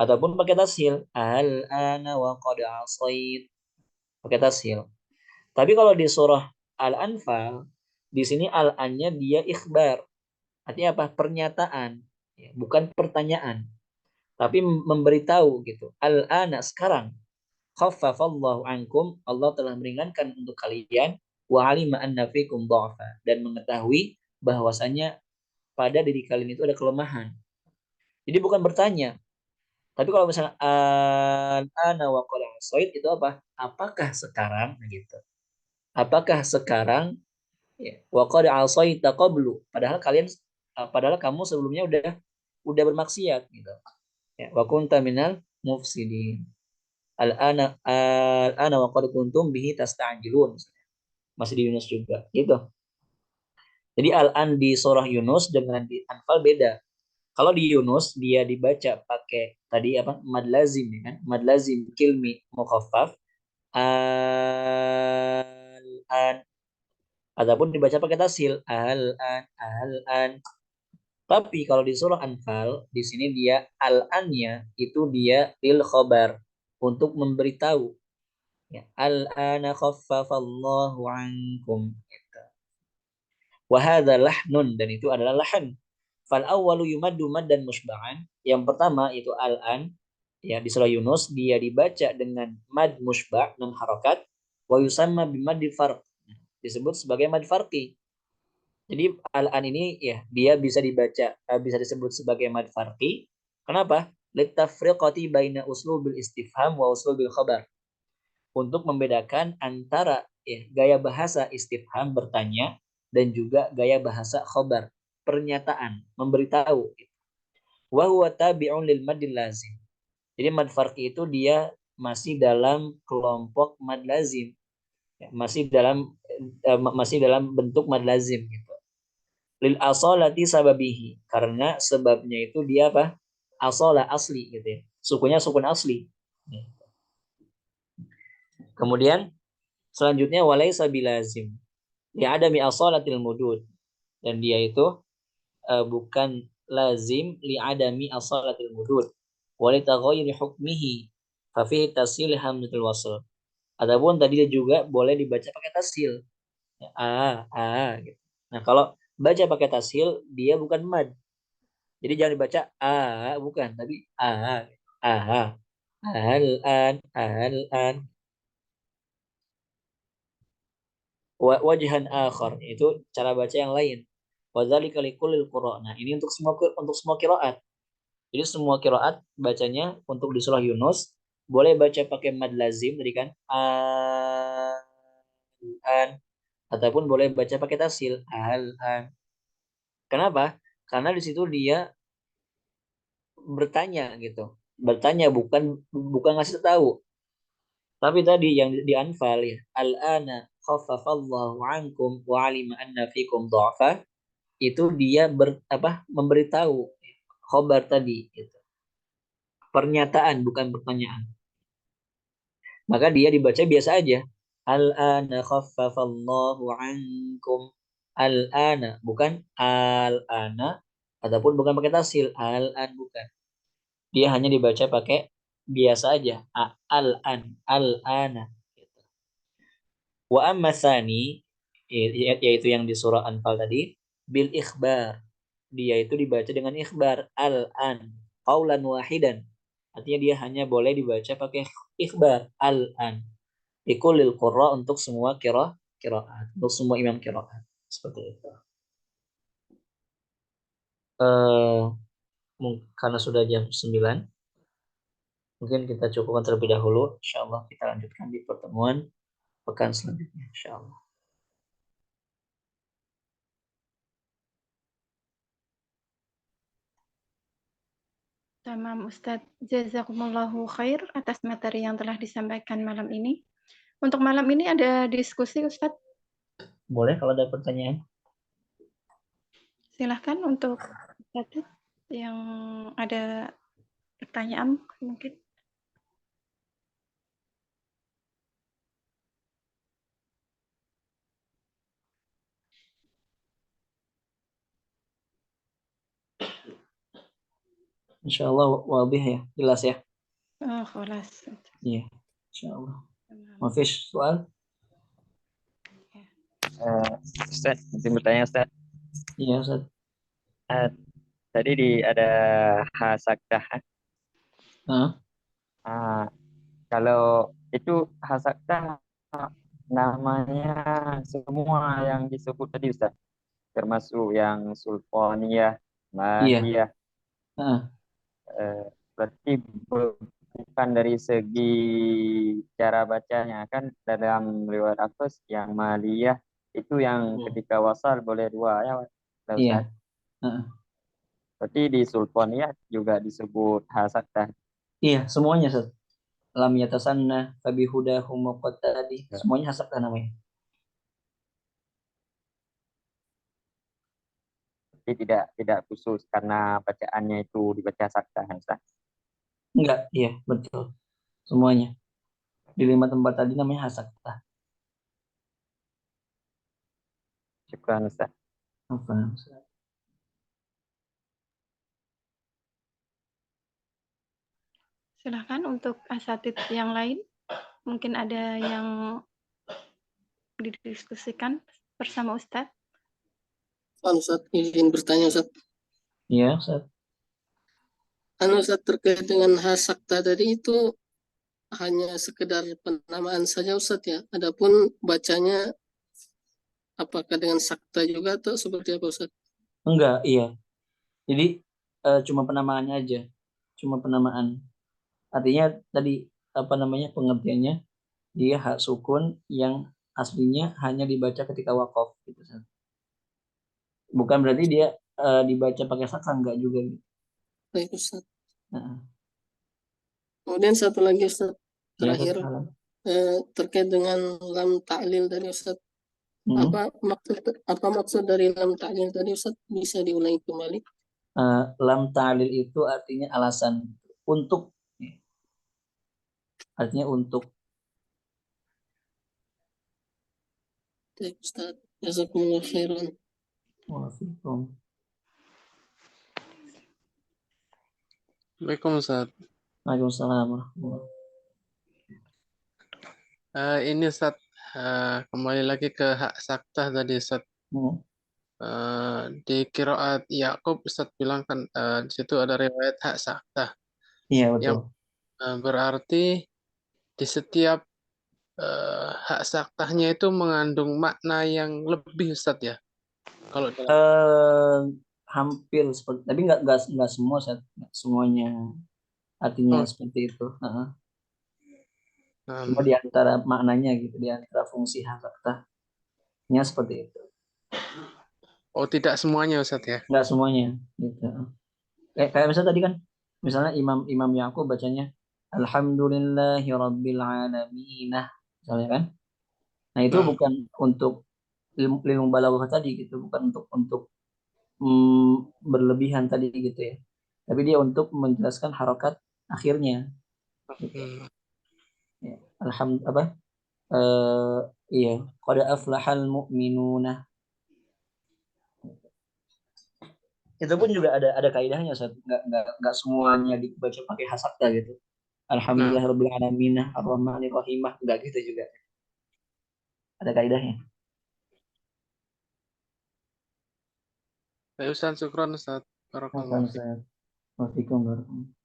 ataupun pakai tashil al-ana wa qad asait pakai tashil. Tapi kalau di surah Al-Anfal di sini al-annya dia ikhbar. Artinya apa? Pernyataan, ya, bukan pertanyaan. Tapi memberitahu gitu. Al-ana sekarang khaffafallahu ankum, Allah telah meringankan untuk kalian wa alima anna fikum dha'fa, dan mengetahui bahwasanya pada diri kalian itu ada kelemahan. Jadi bukan bertanya. Tapi kalau misalnya ana wa qad asait itu apa? Apakah sekarang gitu. Apakah sekarang ya, wa qad asaita qablu, padahal kamu sebelumnya udah bermaksiat gitu. Ya, wa kunta minal mufsidin. Al-ana wa qad kuntum bihi tasta'jilun. Masih di Yunus juga gitu. Jadi al-an di surah Yunus dengan di Anfal beda. Kalau di Yunus dia dibaca pakai tadi apa? Mad lazim ya kan? Mad lazim kilmi mukhaffaf al-an, ataupun dibaca pakai tasil al-an. Tapi kalau di surah Anfal di sini dia al-annya itu dia lil khabar, untuk memberitahu. Ya, al-ana khaffafallahu ankum. Wa hadza lahnun, dan itu adalah lahan. Fal awwalu yumaddu maddan mushba'an. Yang pertama itu al-an, ya di surah Yunus dia dibaca dengan mad mushba' 6 harakat, wa yusamma bimaddi farq. Disebut sebagai mad farqi. Jadi al-an ini ya dia bisa dibaca bisa disebut sebagai mad farqi. Kenapa? Litafriqati baina uslubil istifham wa uslubil khabar. Untuk membedakan antara gaya bahasa istifham bertanya dan juga gaya bahasa khabar, pernyataan, memberitahu. Wa huwa tabi'un lil maddil lazim. Jadi mad farqi itu dia masih dalam kelompok mad lazim. Masih dalam bentuk mad lazim gitu. Lil asalati sababihi, karena sebabnya itu dia apa? Asala asli gitu ya. Sukunya sukun asli. Kemudian selanjutnya walaysa bilazim. Ya ada mi asalatil mudud, dan dia itu bukan lazim li adami asalatil mudud wa li taghayyuri hukmihi fa fihi tasil hamzatul wasl. Adapun tadi dia juga boleh dibaca pakai tasil. Ya, gitu. Nah, kalau baca pakai tasil dia bukan mad. Jadi jangan dibaca bukan, tapi al-an wajhan akhar, itu cara baca yang lain. Wadzalika likulil qira'. Nah, ini untuk semua qiraat. Jadi semua qiraat bacanya untuk di surah Yunus boleh baca pakai mad lazim tadi kan an, ataupun boleh baca pakai tasil al-an. Kenapa? Karena di situ dia bertanya gitu. Bertanya bukan ngasih tahu. Tapi tadi yang di Anfal ya, al-ana khaffafallahu ankum wa alima anna fikum dha'fa, itu dia memberitahu khobar tadi gitu. Pernyataan bukan pertanyaan. Maka dia dibaca biasa aja. Al-ana khaffafallahu ankum. Al-ana bukan al-ana, ataupun bukan pakai tasil, al-an bukan. Dia hanya dibaca pakai biasa aja, al-an, al-ana. Wa amma tsani, yaitu yang di surah Anfal tadi, bil ikhbar. Dia itu dibaca dengan ikhbar, al-an, qaulan wahidan. Artinya dia hanya boleh dibaca pakai ikhbar, al-an. Ikulil qurra, untuk semua qiraat, untuk semua imam qiraat. Seperti itu. Karena sudah jam 9, mungkin kita cukupkan terlebih dahulu. Insyaallah kita lanjutkan di pertemuan pekan selanjutnya, insyaallah. Tamam Ustadz, jazakumullahu khair atas materi yang telah disampaikan malam ini. Untuk malam ini ada diskusi Ustadz, Boleh kalau ada pertanyaan. silahkan untuk Ustadz yang ada pertanyaan mungkin. Insyaallah wadih ya, jelas ya. Oh, khalas. Iya, insyaallah. Mafish soal? Ustaz, mungkin bertanya Ustaz. Iya, Ustaz. Tadi ada hasakdah. Kalau itu hasakdah namanya semua yang disebut tadi Ustaz, termasuk yang sulfoniyah, Iya. madiyah. Berarti bukan dari segi cara bacanya, kan dalam riwayat Hafs yang maliyah itu yang ketika wasal boleh dua ya Ustaz. Iya. Berarti di sulfoniyah juga disebut hasakdah. Iya, semuanya Ustaz. Lam yatasanna fabihudahu muqtadi. Semuanya hasakdah namanya. Jadi tidak khusus karena bacaannya itu dibaca sakta, Ustaz. Enggak, iya, betul. Semuanya. Di 5 tempat tadi namanya hasakdah. Syukran Ustaz. Silahkan untuk asatid yang lain, mungkin ada yang didiskusikan bersama Ustadz. Ustaz, izin bertanya Ustaz. Ya, Ustaz. Ustaz, terkait dengan hasakta tadi itu hanya sekedar penamaan saja Ustaz ya. Adapun bacanya apakah dengan sakta juga atau seperti apa Ustaz? Enggak, iya. Jadi cuma penamaannya aja. Cuma penamaan. Artinya tadi apa namanya pengertiannya dia hak sukun yang aslinya hanya dibaca ketika wakaf gitu, Ustaz. Bukan berarti dia dibaca pakai saksa, enggak juga gitu. Baik Ustaz. Nah, Kemudian satu lagi Ustaz, ya, Ustaz. terakhir terkait dengan lam ta'lil tadi Ustaz. Hmm. Apa maksud dari lam ta'lil tadi Ustaz? Bisa diulangi kembali? Lam ta'lil itu artinya alasan untuk, artinya untuk. Baik Ustaz. Jazakumullah khairan. Waalaikumsalam. Waalaikumsalam Ustaz. Waalaikumsalam. Ini Ustaz, kembali lagi ke hak sakta tadi Ustaz. Hmm. Di qiraat Yaqub Ustaz bilang kan di situ ada riwayat hak sakta Iya, yang betul. berarti di setiap hak saktahnya itu mengandung makna yang lebih Ustaz ya. Kalau dalam Hampir seperti, tapi nggak semua, nggak semuanya artinya Oh, seperti itu. um, Cuma di antara maknanya gitu, di antara fungsi hasaktahnya seperti itu. tidak semuanya Ustaz ya. Nggak semuanya gitu. Kayak misalnya tadi kan, misalnya Imam Yaqub bacanya Alhamdulillahirabbil alamin, misalnya kan. Nah, itu Nah, bukan untuk ilmu balaghah tadi gitu, bukan untuk berlebihan tadi gitu ya. Tapi dia untuk menjelaskan harokat akhirnya gitu. Ya. Apa? Iya, qad aflahal mu'minuna. Itu pun juga ada kaidahnya, Ustaz. Nggak semuanya dibaca pakai hasakta gitu. nah, Alhamdulillahirabbil alamin, arrahmanir rahim, enggak gitu juga. Ada kaidahnya. baik Ustaz, syukron Ustaz. Barakallahu fiik. Waalaikumsalam.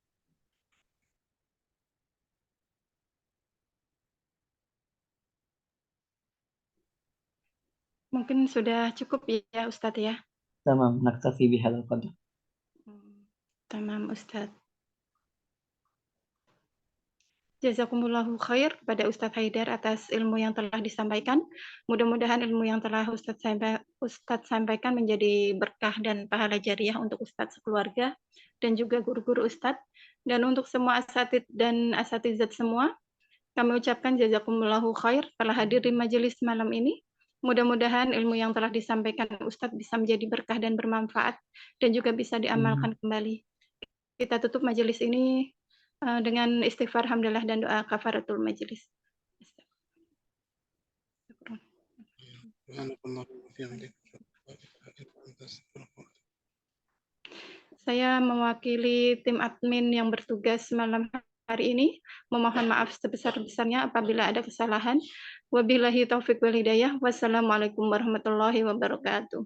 Mungkin sudah cukup ya Ustadz ya. Tamam, naktafi bihadzal qadr. Tamam Ustadz. Jazakumullahu khair kepada Ustadz Haidar atas ilmu yang telah disampaikan. Mudah-mudahan ilmu yang telah Ustadz sampaikan menjadi berkah dan pahala jariah untuk Ustadz sekeluarga dan juga guru-guru Ustadz. Dan untuk semua asatid dan asatizat semua, kami ucapkan jazakumullahu khair telah hadir di majelis malam ini. Mudah-mudahan ilmu yang telah disampaikan Ustadz bisa menjadi berkah dan bermanfaat dan juga bisa diamalkan kembali. Kita tutup majelis ini dengan istighfar, hamdalah, dan doa kafaratul majelis. Saya mewakili tim admin yang bertugas malam hari ini, memohon maaf sebesar-besarnya apabila ada kesalahan. Wabillahi taufiq wal hidayah. Wassalamualaikum warahmatullahi wabarakatuh.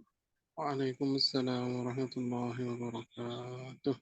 Waalaikumsalam warahmatullahi wabarakatuh.